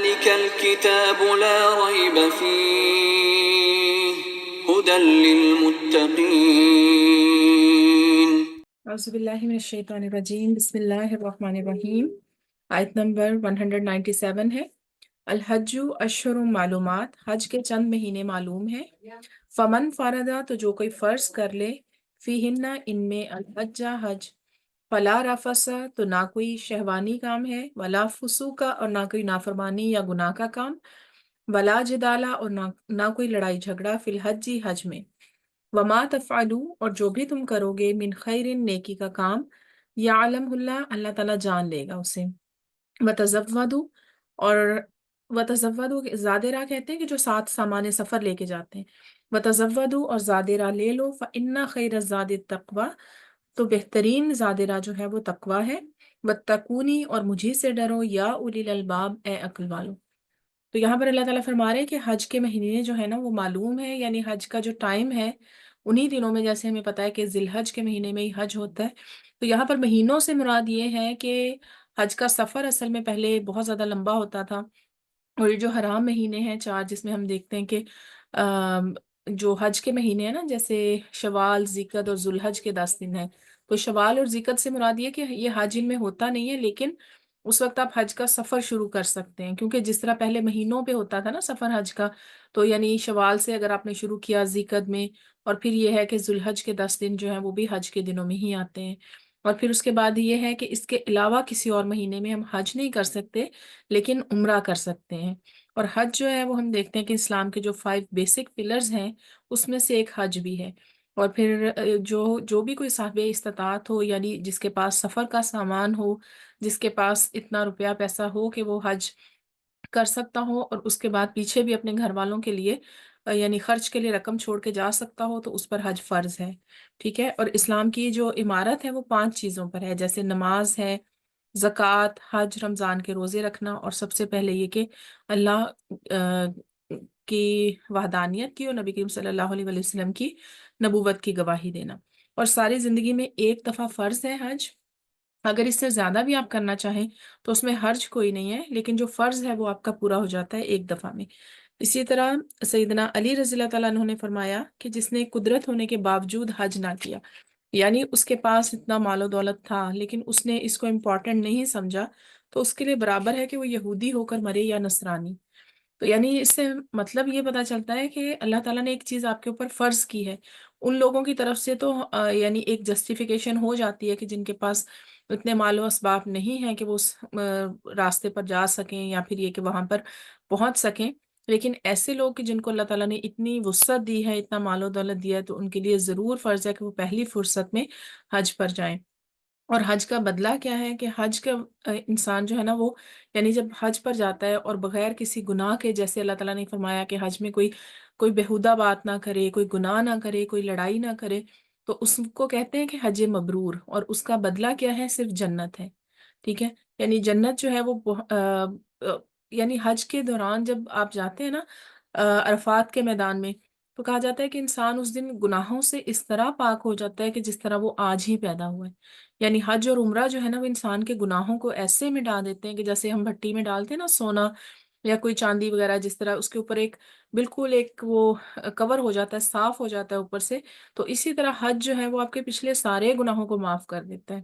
ذلك الكتاب لا ريب فيه هدى للمتقين. اعوذ باللہ من الشیطان الرجیم، بسم اللہ الرحمن الرحیم۔ آیت نمبر 197 ہے۔ الحج اشہر معلومات، حج کے چند مہینے معلوم ہیں۔ فمن فردا، تو جو کوئی فرض کر لے، فیہن ان میں، الحج حج، فلا رفث، تو نہ کوئی شہوانی کام ہے، ولا فسوق، اور نہ کوئی نافرمانی یا گناہ کا کام، ولا جدالہ، اور نہ کوئی لڑائی جھگڑا، فی الحج حج میں، وما تفعلوا، اور جو بھی تم کرو گے، من خیر نیکی کا کام، یعلم اللہ، اللہ تعالیٰ جان لے گا اسے۔ وتزودوا، اور وتزودوا زادہ راہ کہتے ہیں کہ جو ساتھ سامان سفر لے کے جاتے ہیں۔ وتزودوا، اور زادہ راہ لے لو، فإن خیر الزاد التقوی، تو بہترین زادہ راہ جو ہے وہ تقوی ہے۔ واتقونی، اور مجھے سے ڈرو، یا اولی الالباب، اے عقل والو۔ تو یہاں پر اللہ تعالیٰ فرما رہے ہیں کہ حج کے مہینے جو ہے نا وہ معلوم ہے، یعنی حج کا جو ٹائم ہے انہی دنوں میں، جیسے ہمیں پتہ ہے کہ ذی الحج کے مہینے میں ہی حج ہوتا ہے۔ تو یہاں پر مہینوں سے مراد یہ ہے کہ حج کا سفر اصل میں پہلے بہت زیادہ لمبا ہوتا تھا، اور یہ جو حرام مہینے ہیں چار، جس میں ہم دیکھتے ہیں کہ جو حج کے مہینے ہیں نا، جیسے شوال، ذیقعد اور ذوالحج کے 10 دن ہیں، تو شوال اور ذیقعد سے مراد یہ کہ یہ حج ان میں ہوتا نہیں ہے، لیکن اس وقت آپ حج کا سفر شروع کر سکتے ہیں، کیونکہ جس طرح پہلے مہینوں پہ ہوتا تھا نا سفر حج کا، تو یعنی شوال سے اگر آپ نے شروع کیا ذیقعد میں، اور پھر یہ ہے کہ ذوالحج کے 10 دن جو ہیں وہ بھی حج کے دنوں میں ہی آتے ہیں، اور پھر اس کے بعد یہ ہے کہ اس کے علاوہ کسی اور مہینے میں ہم حج نہیں کر سکتے، لیکن عمرہ کر سکتے ہیں۔ اور حج جو ہے وہ ہم دیکھتے ہیں کہ اسلام کے جو 5 بیسک پلرز ہیں اس میں سے ایک حج بھی ہے۔ اور پھر جو بھی کوئی صاحب استطاعت ہو، یعنی جس کے پاس سفر کا سامان ہو، جس کے پاس اتنا روپیہ پیسہ ہو کہ وہ حج کر سکتا ہو، اور اس کے بعد پیچھے بھی اپنے گھر والوں کے لیے یعنی خرچ کے لیے رقم چھوڑ کے جا سکتا ہو، تو اس پر حج فرض ہے، ٹھیک ہے۔ اور اسلام کی جو عمارت ہے وہ 5 چیزوں پر ہے، جیسے نماز ہے، زکوٰۃ، حج، رمضان کے روزے رکھنا، اور سب سے پہلے یہ کہ اللہ کی وحدانیت کی اور نبی کریم صلی اللہ علیہ وسلم کی نبوت کی گواہی دینا۔ اور ساری زندگی میں ایک دفعہ فرض ہے حج، اگر اس سے زیادہ بھی آپ کرنا چاہیں تو اس میں حرج کوئی نہیں ہے، لیکن جو فرض ہے وہ آپ کا پورا ہو جاتا ہے ایک دفعہ میں۔ اسی طرح سیدنا علی رضی اللہ تعالیٰ عنہ نے فرمایا کہ جس نے قدرت ہونے کے باوجود حج نہ کیا، یعنی اس کے پاس اتنا مال و دولت تھا لیکن اس نے اس کو امپورٹنٹ نہیں سمجھا، تو اس کے لیے برابر ہے کہ وہ یہودی ہو کر مرے یا نصرانی۔ تو یعنی اس سے مطلب یہ پتہ چلتا ہے کہ اللہ تعالیٰ نے ایک چیز آپ کے اوپر فرض کی ہے، ان لوگوں کی طرف سے تو یعنی ایک جسٹیفیکیشن ہو جاتی ہے کہ جن کے پاس اتنے مال و اسباب نہیں ہیں کہ وہ اس راستے پر جا سکیں یا پھر یہ کہ وہاں پر پہنچ سکیں، لیکن ایسے لوگ کہ جن کو اللہ تعالیٰ نے اتنی وسعت دی ہے، اتنا مال و دولت دیا ہے، تو ان کے لیے ضرور فرض ہے کہ وہ پہلی فرصت میں حج پر جائیں۔ اور حج کا بدلہ کیا ہے کہ حج کا انسان جو ہے نا وہ یعنی جب حج پر جاتا ہے اور بغیر کسی گناہ کے، جیسے اللہ تعالیٰ نے فرمایا کہ حج میں کوئی بیہودہ بات نہ کرے، کوئی گناہ نہ کرے، کوئی لڑائی نہ کرے، تو اس کو کہتے ہیں کہ حج مبرور، اور اس کا بدلہ کیا ہے؟ صرف جنت ہے، ٹھیک ہے۔ یعنی جنت جو ہے وہ یعنی حج کے دوران جب آپ جاتے ہیں نا عرفات کے میدان میں، تو کہا جاتا ہے کہ انسان اس دن گناہوں سے اس طرح پاک ہو جاتا ہے کہ جس طرح وہ آج ہی پیدا ہوا ہے۔ یعنی حج اور عمرہ جو ہے نا وہ انسان کے گناہوں کو ایسے مٹا دیتے ہیں کہ جیسے ہم بھٹی میں ڈالتے ہیں نا سونا یا کوئی چاندی وغیرہ، جس طرح اس کے اوپر ایک بالکل ایک وہ کور ہو جاتا ہے، صاف ہو جاتا ہے اوپر سے، تو اسی طرح حج جو ہے وہ آپ کے پچھلے سارے گناہوں کو معاف کر دیتا ہے۔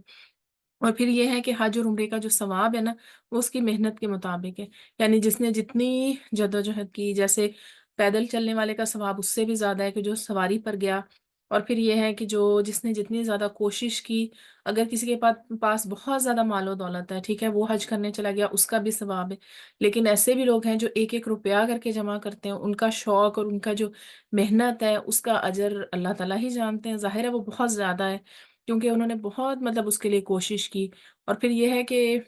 اور پھر یہ ہے کہ حج اور عمرے کا جو ثواب ہے نا وہ اس کی محنت کے مطابق ہے، یعنی جس نے جتنی جدوجہد کی، جیسے پیدل چلنے والے کا ثواب اس سے بھی زیادہ ہے کہ جو سواری پر گیا، اور پھر یہ ہے کہ جس نے جتنی زیادہ کوشش کی، اگر کسی کے پاس بہت زیادہ مال و دولت ہے، ٹھیک ہے، وہ حج کرنے چلا گیا، اس کا بھی ثواب ہے۔ لیکن ایسے بھی لوگ ہیں جو ایک ایک روپیہ کر کے جمع کرتے ہیں، ان کا شوق اور ان کا جو محنت ہے اس کا اجر اللہ تعالیٰ ہی جانتے ہیں، ظاہر ہے وہ بہت زیادہ ہے، کیونکہ انہوں نے بہت مطلب اس کے لیے کوشش کی۔ اور پھر یہ ہے کہ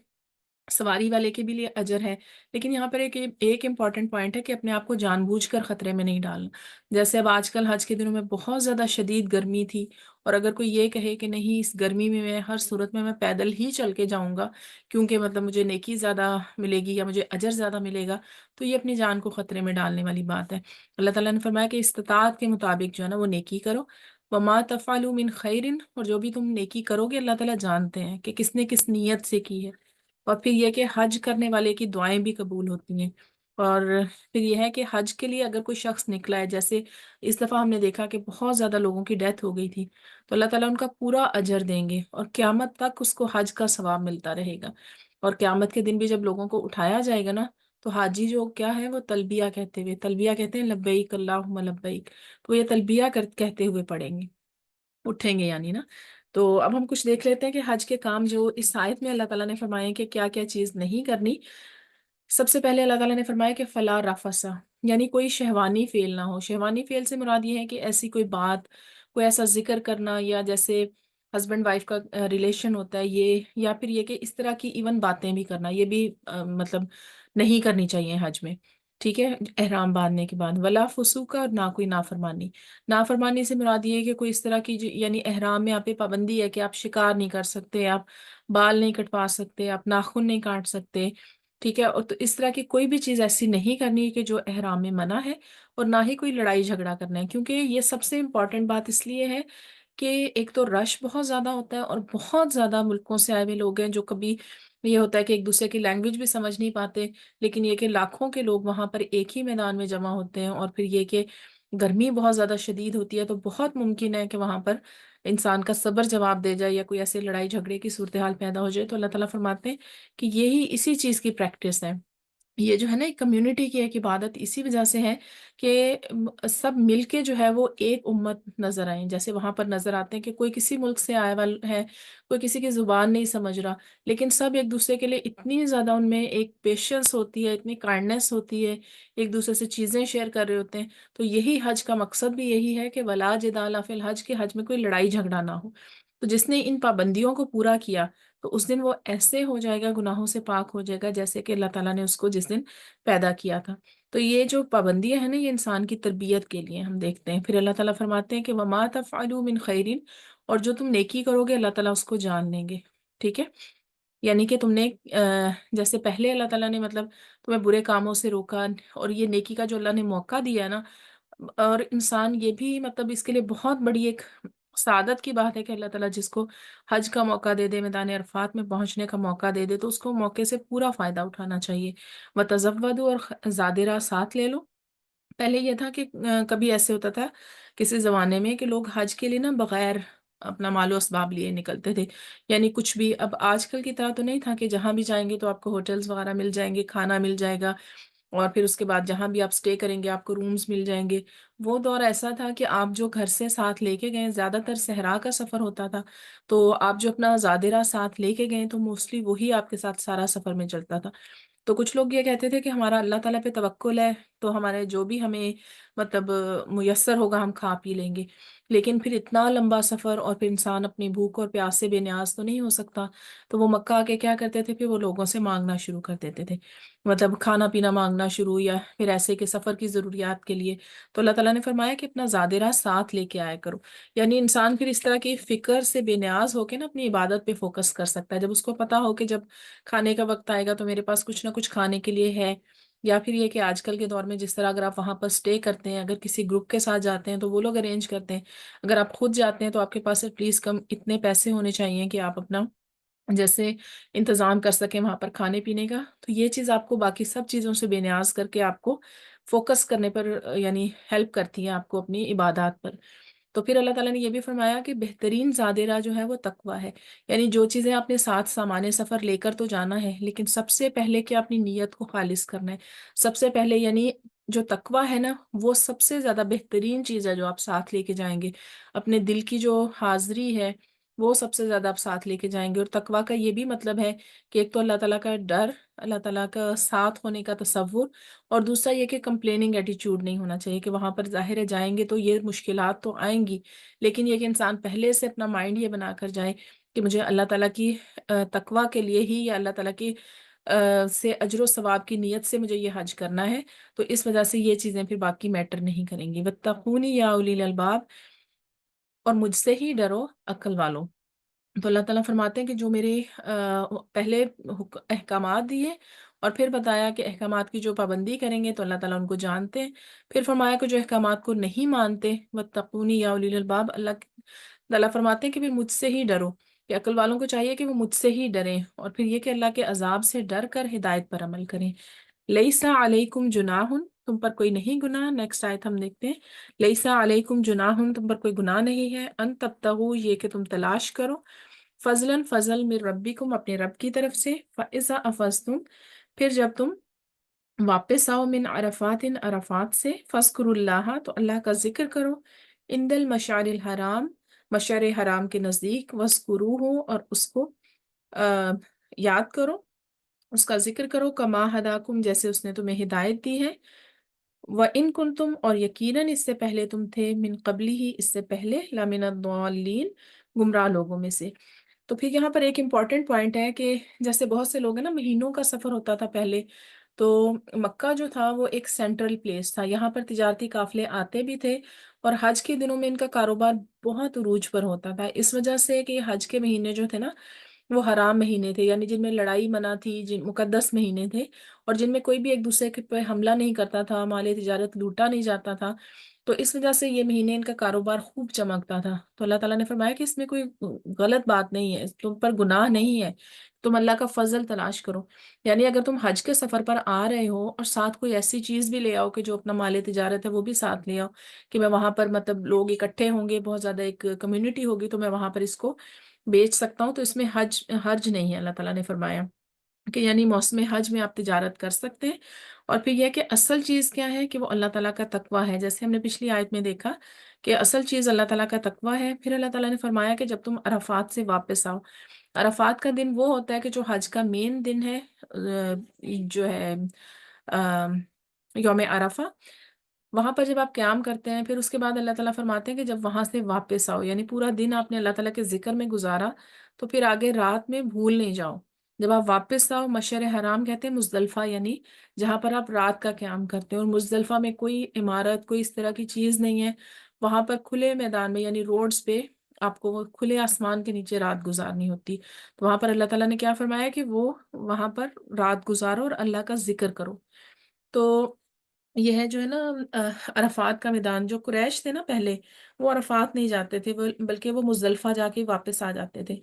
سواری والے کے بھی لیے اجر ہے، لیکن یہاں پر ایک امپورٹنٹ پوائنٹ ہے کہ اپنے آپ کو جان بوجھ کر خطرے میں نہیں ڈالنا۔ جیسے اب آج کل حج کے دنوں میں بہت زیادہ شدید گرمی تھی، اور اگر کوئی یہ کہے کہ نہیں اس گرمی میں ہر صورت میں پیدل ہی چل کے جاؤں گا کیونکہ مطلب مجھے نیکی زیادہ ملے گی یا مجھے اجر زیادہ ملے گا، تو یہ اپنی جان کو خطرے میں ڈالنے والی بات ہے۔ اللہ تعالیٰ نے فرمایا کہ استطاعت کے مطابق جو ہے نا وہ نیکی کرو، وما تفعلوا من خیر، اور جو بھی تم نیکی کرو گے اللہ تعالیٰ جانتے ہیں کہ کس نے کس نیت سے کی ہے۔ اور پھر یہ کہ حج کرنے والے کی دعائیں بھی قبول ہوتی ہیں۔ اور پھر یہ ہے کہ حج کے لیے اگر کوئی شخص نکلا ہے، جیسے اس دفعہ ہم نے دیکھا کہ بہت زیادہ لوگوں کی ڈیتھ ہو گئی تھی، تو اللہ تعالیٰ ان کا پورا اجر دیں گے اور قیامت تک اس کو حج کا ثواب ملتا رہے گا۔ اور قیامت کے دن بھی جب لوگوں کو اٹھایا جائے گا نا، تو حاجی جو کیا ہے وہ تلبیہ کہتے ہوئے، تلبیہ کہتے ہیں لبیک اللہم لبیک، تو یہ تلبیہ کہتے ہوئے پڑھیں گے، اٹھیں گے یعنی نا۔ تو اب ہم کچھ دیکھ لیتے ہیں کہ حج کے کام جو اس آیت میں اللہ تعالیٰ نے فرمائے کہ کیا کیا چیز نہیں کرنی۔ سب سے پہلے اللہ تعالیٰ نے فرمایا کہ فلا رفسا، یعنی کوئی شہوانی فعل نہ ہو۔ شہوانی فعل سے مراد یہ ہے کہ ایسی کوئی بات، کوئی ایسا ذکر کرنا، یا جیسے ہسبینڈ وائف کا ریلیشن ہوتا ہے یہ، یا پھر یہ کہ اس طرح کی ایون باتیں بھی کرنا، یہ بھی مطلب نہیں کرنی چاہیے حج میں، ٹھیک ہے، احرام باندھنے کے بعد۔ ولا فسوق، اور نہ کوئی نافرمانی۔ نافرمانی سے مراد یہ ہے کہ کوئی اس طرح کی یعنی احرام میں آپ پہ پابندی ہے کہ آپ شکار نہیں کر سکتے، آپ بال نہیں کٹوا سکتے، آپ ناخن نہیں کاٹ سکتے، ٹھیک ہے، اور تو اس طرح کی کوئی بھی چیز ایسی نہیں کرنی کہ جو احرام میں منع ہے، اور نہ ہی کوئی لڑائی جھگڑا کرنا ہے، کیونکہ یہ سب سے امپورٹنٹ بات اس لیے ہے کہ ایک تو رش بہت زیادہ ہوتا ہے، اور بہت زیادہ ملکوں سے آئے ہوئے لوگ ہیں، جو کبھی یہ ہوتا ہے کہ ایک دوسرے کی لینگویج بھی سمجھ نہیں پاتے، لیکن یہ کہ لاکھوں کے لوگ وہاں پر ایک ہی میدان میں جمع ہوتے ہیں، اور پھر یہ کہ گرمی بہت زیادہ شدید ہوتی ہے، تو بہت ممکن ہے کہ وہاں پر انسان کا صبر جواب دے جائے، یا کوئی ایسے لڑائی جھگڑے کی صورتحال پیدا ہو جائے۔ تو اللہ تعالیٰ فرماتے ہیں کہ یہی اسی چیز کی پریکٹس ہے، یہ جو ہے نا ایک کمیونٹی کی ایک عبادت اسی وجہ سے ہے کہ سب مل کے جو ہے وہ ایک امت نظر آئیں، جیسے وہاں پر نظر آتے ہیں کہ کوئی کسی ملک سے آیا ہوا ہے، کوئی کسی کی زبان نہیں سمجھ رہا، لیکن سب ایک دوسرے کے لیے اتنی زیادہ ان میں ایک پیشنس ہوتی ہے، اتنی کائنڈنیس ہوتی ہے، ایک دوسرے سے چیزیں شیئر کر رہے ہوتے ہیں۔ تو یہی حج کا مقصد بھی یہی ہے کہ ولا جدال فی الحج، کے حج میں کوئی لڑائی جھگڑا نہ ہو۔ تو جس نے ان پابندیوں کو پورا کیا، تو اس دن وہ ایسے ہو جائے گا، گناہوں سے پاک ہو جائے گا، جیسے کہ اللہ تعالیٰ نے اس کو جس دن پیدا کیا تھا۔ تو یہ جو پابندیاں ہیں نا، یہ انسان کی تربیت کے لیے ہم دیکھتے ہیں۔ پھر اللہ تعالیٰ فرماتے ہیں کہ وَمَا تَفْعَلُوا مِنْ خَيْرٍ، اور جو تم نیکی کرو گے اللہ تعالیٰ اس کو جان لیں گے، ٹھیک ہے۔ یعنی کہ تم نے جیسے پہلے اللہ تعالیٰ نے مطلب تمہیں برے کاموں سے روکا، اور یہ نیکی کا جو اللہ نے موقع دیا نا، اور انسان یہ بھی مطلب اس کے لیے بہت بڑی ایک سعادت کی بات ہے کہ اللہ تعالیٰ جس کو حج کا موقع دے دے، میدان عرفات میں پہنچنے کا موقع دے دے، تو اس کو موقع سے پورا فائدہ اٹھانا چاہیے۔ وَتَزَوَّدُوا، اور زادرہ ساتھ لے لو۔ پہلے یہ تھا کہ کبھی ایسے ہوتا تھا کسی زمانے میں کہ لوگ حج کے لیے نا بغیر اپنا مال و اسباب لیے نکلتے تھے، یعنی کچھ بھی، اب آج کل کی طرح تو نہیں تھا کہ جہاں بھی جائیں گے تو آپ کو ہوٹلز وغیرہ مل جائیں گے، کھانا مل جائے گا، اور پھر اس کے بعد جہاں بھی آپ سٹے کریں گے آپ کو رومز مل جائیں گے۔ وہ دور ایسا تھا کہ آپ جو گھر سے ساتھ لے کے گئے، زیادہ تر صحرا کا سفر ہوتا تھا، تو آپ جو اپنا زادرہ ساتھ لے کے گئے تو موسٹلی وہی آپ کے ساتھ سارا سفر میں چلتا تھا۔ تو کچھ لوگ یہ کہتے تھے کہ ہمارا اللہ تعالیٰ پہ توکل ہے، تو ہمارے جو بھی ہمیں مطلب میسر ہوگا ہم کھا پی لیں گے، لیکن پھر اتنا لمبا سفر، اور پھر انسان اپنی بھوک اور پیاس سے بے نیاز تو نہیں ہو سکتا، تو وہ مکہ آ کے کیا کرتے تھے، پھر وہ لوگوں سے مانگنا شروع کر دیتے تھے، مطلب کھانا پینا مانگنا شروع، یا پھر ایسے کہ سفر کی ضروریات کے لیے۔ تو اللہ تعالیٰ نے فرمایا کہ اپنا زادرہ ساتھ لے کے آیا کرو، یعنی انسان پھر اس طرح کی فکر سے بے نیاز ہو کے نا اپنی عبادت پہ فوکس کر سکتا ہے، جب اس کو پتا ہو کہ جب کھانے کا وقت آئے گا تو میرے پاس کچھ نہ کچھ کھانے کے لیے ہے۔ یا پھر یہ کہ آج کل کے دور میں جس طرح اگر آپ وہاں پر سٹے کرتے ہیں، اگر کسی گروپ کے ساتھ جاتے ہیں تو وہ لوگ ارینج کرتے ہیں، اگر آپ خود جاتے ہیں تو آپ کے پاس پلیز کم اتنے پیسے ہونے چاہیے کہ آپ اپنا جیسے انتظام کر سکیں وہاں پر کھانے پینے کا۔ تو یہ چیز آپ کو باقی سب چیزوں سے بے نیاز کر کے آپ کو فوکس کرنے پر یعنی ہیلپ کرتی ہے آپ کو اپنی عبادات پر۔ تو پھر اللہ تعالیٰ نے یہ بھی فرمایا کہ بہترین زادرہ جو ہے وہ تقویٰ ہے، یعنی جو چیزیں آپ نے ساتھ سامان سفر لے کر تو جانا ہے، لیکن سب سے پہلے کہ اپنی نیت کو خالص کرنا ہے، سب سے پہلے یعنی جو تقویٰ ہے نا وہ سب سے زیادہ بہترین چیز ہے جو آپ ساتھ لے کے جائیں گے، اپنے دل کی جو حاضری ہے وہ سب سے زیادہ آپ ساتھ لے کے جائیں گے۔ اور تقویٰ کا یہ بھی مطلب ہے کہ ایک تو اللہ تعالیٰ کا ڈر، اللہ تعالیٰ کا ساتھ ہونے کا تصور، اور دوسرا یہ کہ کمپلیننگ ایٹیچیوڈ نہیں ہونا چاہیے، کہ وہاں پر ظاہر ہے جائیں گے تو یہ مشکلات تو آئیں گی، لیکن یہ کہ انسان پہلے سے اپنا مائنڈ یہ بنا کر جائے کہ مجھے اللہ تعالیٰ کی تقویٰ کے لیے ہی، یا اللہ تعالیٰ کی سے اجر و ثواب کی نیت سے مجھے یہ حج کرنا ہے، تو اس وجہ سے یہ چیزیں پھر باقی میٹر نہیں کریں گی۔ وَاتَّقُونِ یا اولی الالباب، اور مجھ سے ہی ڈرو عقل والوں۔ تو اللہ تعالیٰ فرماتے ہیں کہ جو میرے پہلے احکامات دیے، اور پھر بتایا کہ احکامات کی جو پابندی کریں گے تو اللہ تعالیٰ ان کو جانتے ہیں، پھر فرمایا کہ جو احکامات کو نہیں مانتے، وَاتَّقُونِ یا اولی الالباب، اللہ تعالیٰ فرماتے ہیں کہ پھر مجھ سے ہی ڈرو، کہ عقل والوں کو چاہیے کہ وہ مجھ سے ہی ڈریں، اور پھر یہ کہ اللہ کے عذاب سے ڈر کر ہدایت پر عمل کریں۔ لیسا علیکم جناح، تم پر کوئی نہیں گناہ۔ نیکسٹ آیت ہم دیکھتے ہیں، لیسا علیکم جناح، تم پر کوئی گناہ نہیں ہے، ان تبتغوا، یہ کہ تم تلاش کرو، فضلاً فضل، من ربکم، اپنے رب کی طرف سے، فاذا افضتم، پھر جب تم واپس آؤ، من عرفات، عرفات سے، فذکروا اللہ، تو اللہ کا ذکر کرو، عند المشعر الحرام، مشعر حرام کے نزدیک، وذکروہ، اور اس کو یاد کرو، اس کا ذکر کرو، کما ہداکم، جیسے اس نے تمہیں ہدایت دی ہے، وَإِن كُنتُمْ، اور یقیناً اس سے پہلے تم تھے، من قبلی ہی، اس سے پہلے، لَمِنَ الضَّالِّينَ، گمراہ لوگوں میں سے۔ تو پھر یہاں پر ایک امپورٹنٹ پوائنٹ ہے کہ جیسے بہت سے لوگ ہیں نا، مہینوں کا سفر ہوتا تھا پہلے، تو مکہ جو تھا وہ ایک سینٹرل پلیس تھا، یہاں پر تجارتی قافلے آتے بھی تھے، اور حج کے دنوں میں ان کا کاروبار بہت عروج پر ہوتا تھا، اس وجہ سے کہ حج کے مہینے جو تھے نا وہ حرام مہینے تھے، یعنی جن میں لڑائی منع تھی، جن مقدس مہینے تھے، اور جن میں کوئی بھی ایک دوسرے کے پہ حملہ نہیں کرتا تھا، مال تجارت لوٹا نہیں جاتا تھا، تو اس وجہ سے یہ مہینے ان کا کاروبار خوب چمکتا تھا۔ تو اللہ تعالیٰ نے فرمایا کہ اس میں کوئی غلط بات نہیں ہے، تم پر گناہ نہیں ہے، تم اللہ کا فضل تلاش کرو، یعنی اگر تم حج کے سفر پر آ رہے ہو اور ساتھ کوئی ایسی چیز بھی لے آؤ کہ جو اپنا مال تجارت ہے وہ بھی ساتھ لے آؤ، کہ میں وہاں پر مطلب لوگ اکٹھے ہوں گے، بہت زیادہ ایک کمیونٹی ہوگی، تو میں وہاں پر اس کو بیچ سکتا ہوں، تو اس میں حرج نہیں ہے، اللہ تعالیٰ نے فرمایا کہ یعنی موسم حج میں آپ تجارت کر سکتے ہیں۔ اور پھر یہ کہ اصل چیز کیا ہے کہ وہ اللہ تعالیٰ کا تقوی ہے، جیسے ہم نے پچھلی آیت میں دیکھا کہ اصل چیز اللہ تعالیٰ کا تقوی ہے۔ پھر اللہ تعالیٰ نے فرمایا کہ جب تم عرفات سے واپس آؤ، عرفات کا دن وہ ہوتا ہے کہ جو حج کا مین دن ہے، جو ہے یوم عرفہ، وہاں پر جب آپ قیام کرتے ہیں، پھر اس کے بعد اللہ تعالیٰ فرماتے ہیں کہ جب وہاں سے واپس آؤ، یعنی پورا دن آپ نے اللہ تعالیٰ کے ذکر میں گزارا، تو پھر آگے رات میں بھول نہیں جاؤ، جب آپ واپس آؤ، مشعر حرام کہتے ہیں مزدلفہ، یعنی جہاں پر آپ رات کا قیام کرتے ہیں، اور مزدلفہ میں کوئی عمارت، کوئی اس طرح کی چیز نہیں ہے، وہاں پر کھلے میدان میں، یعنی روڈز پہ آپ کو وہ کھلے آسمان کے نیچے رات گزارنی ہوتی، تو وہاں پر اللہ تعالیٰ نے کیا فرمایا کہ وہ وہاں پر رات گزارو اور اللہ کا ذکر کرو۔ تو یہ ہے جو ہے نا عرفات کا میدان، جو قریش تھے نا پہلے، وہ عرفات نہیں جاتے تھے، بلکہ وہ مزدلفہ جا کے واپس آ جاتے تھے،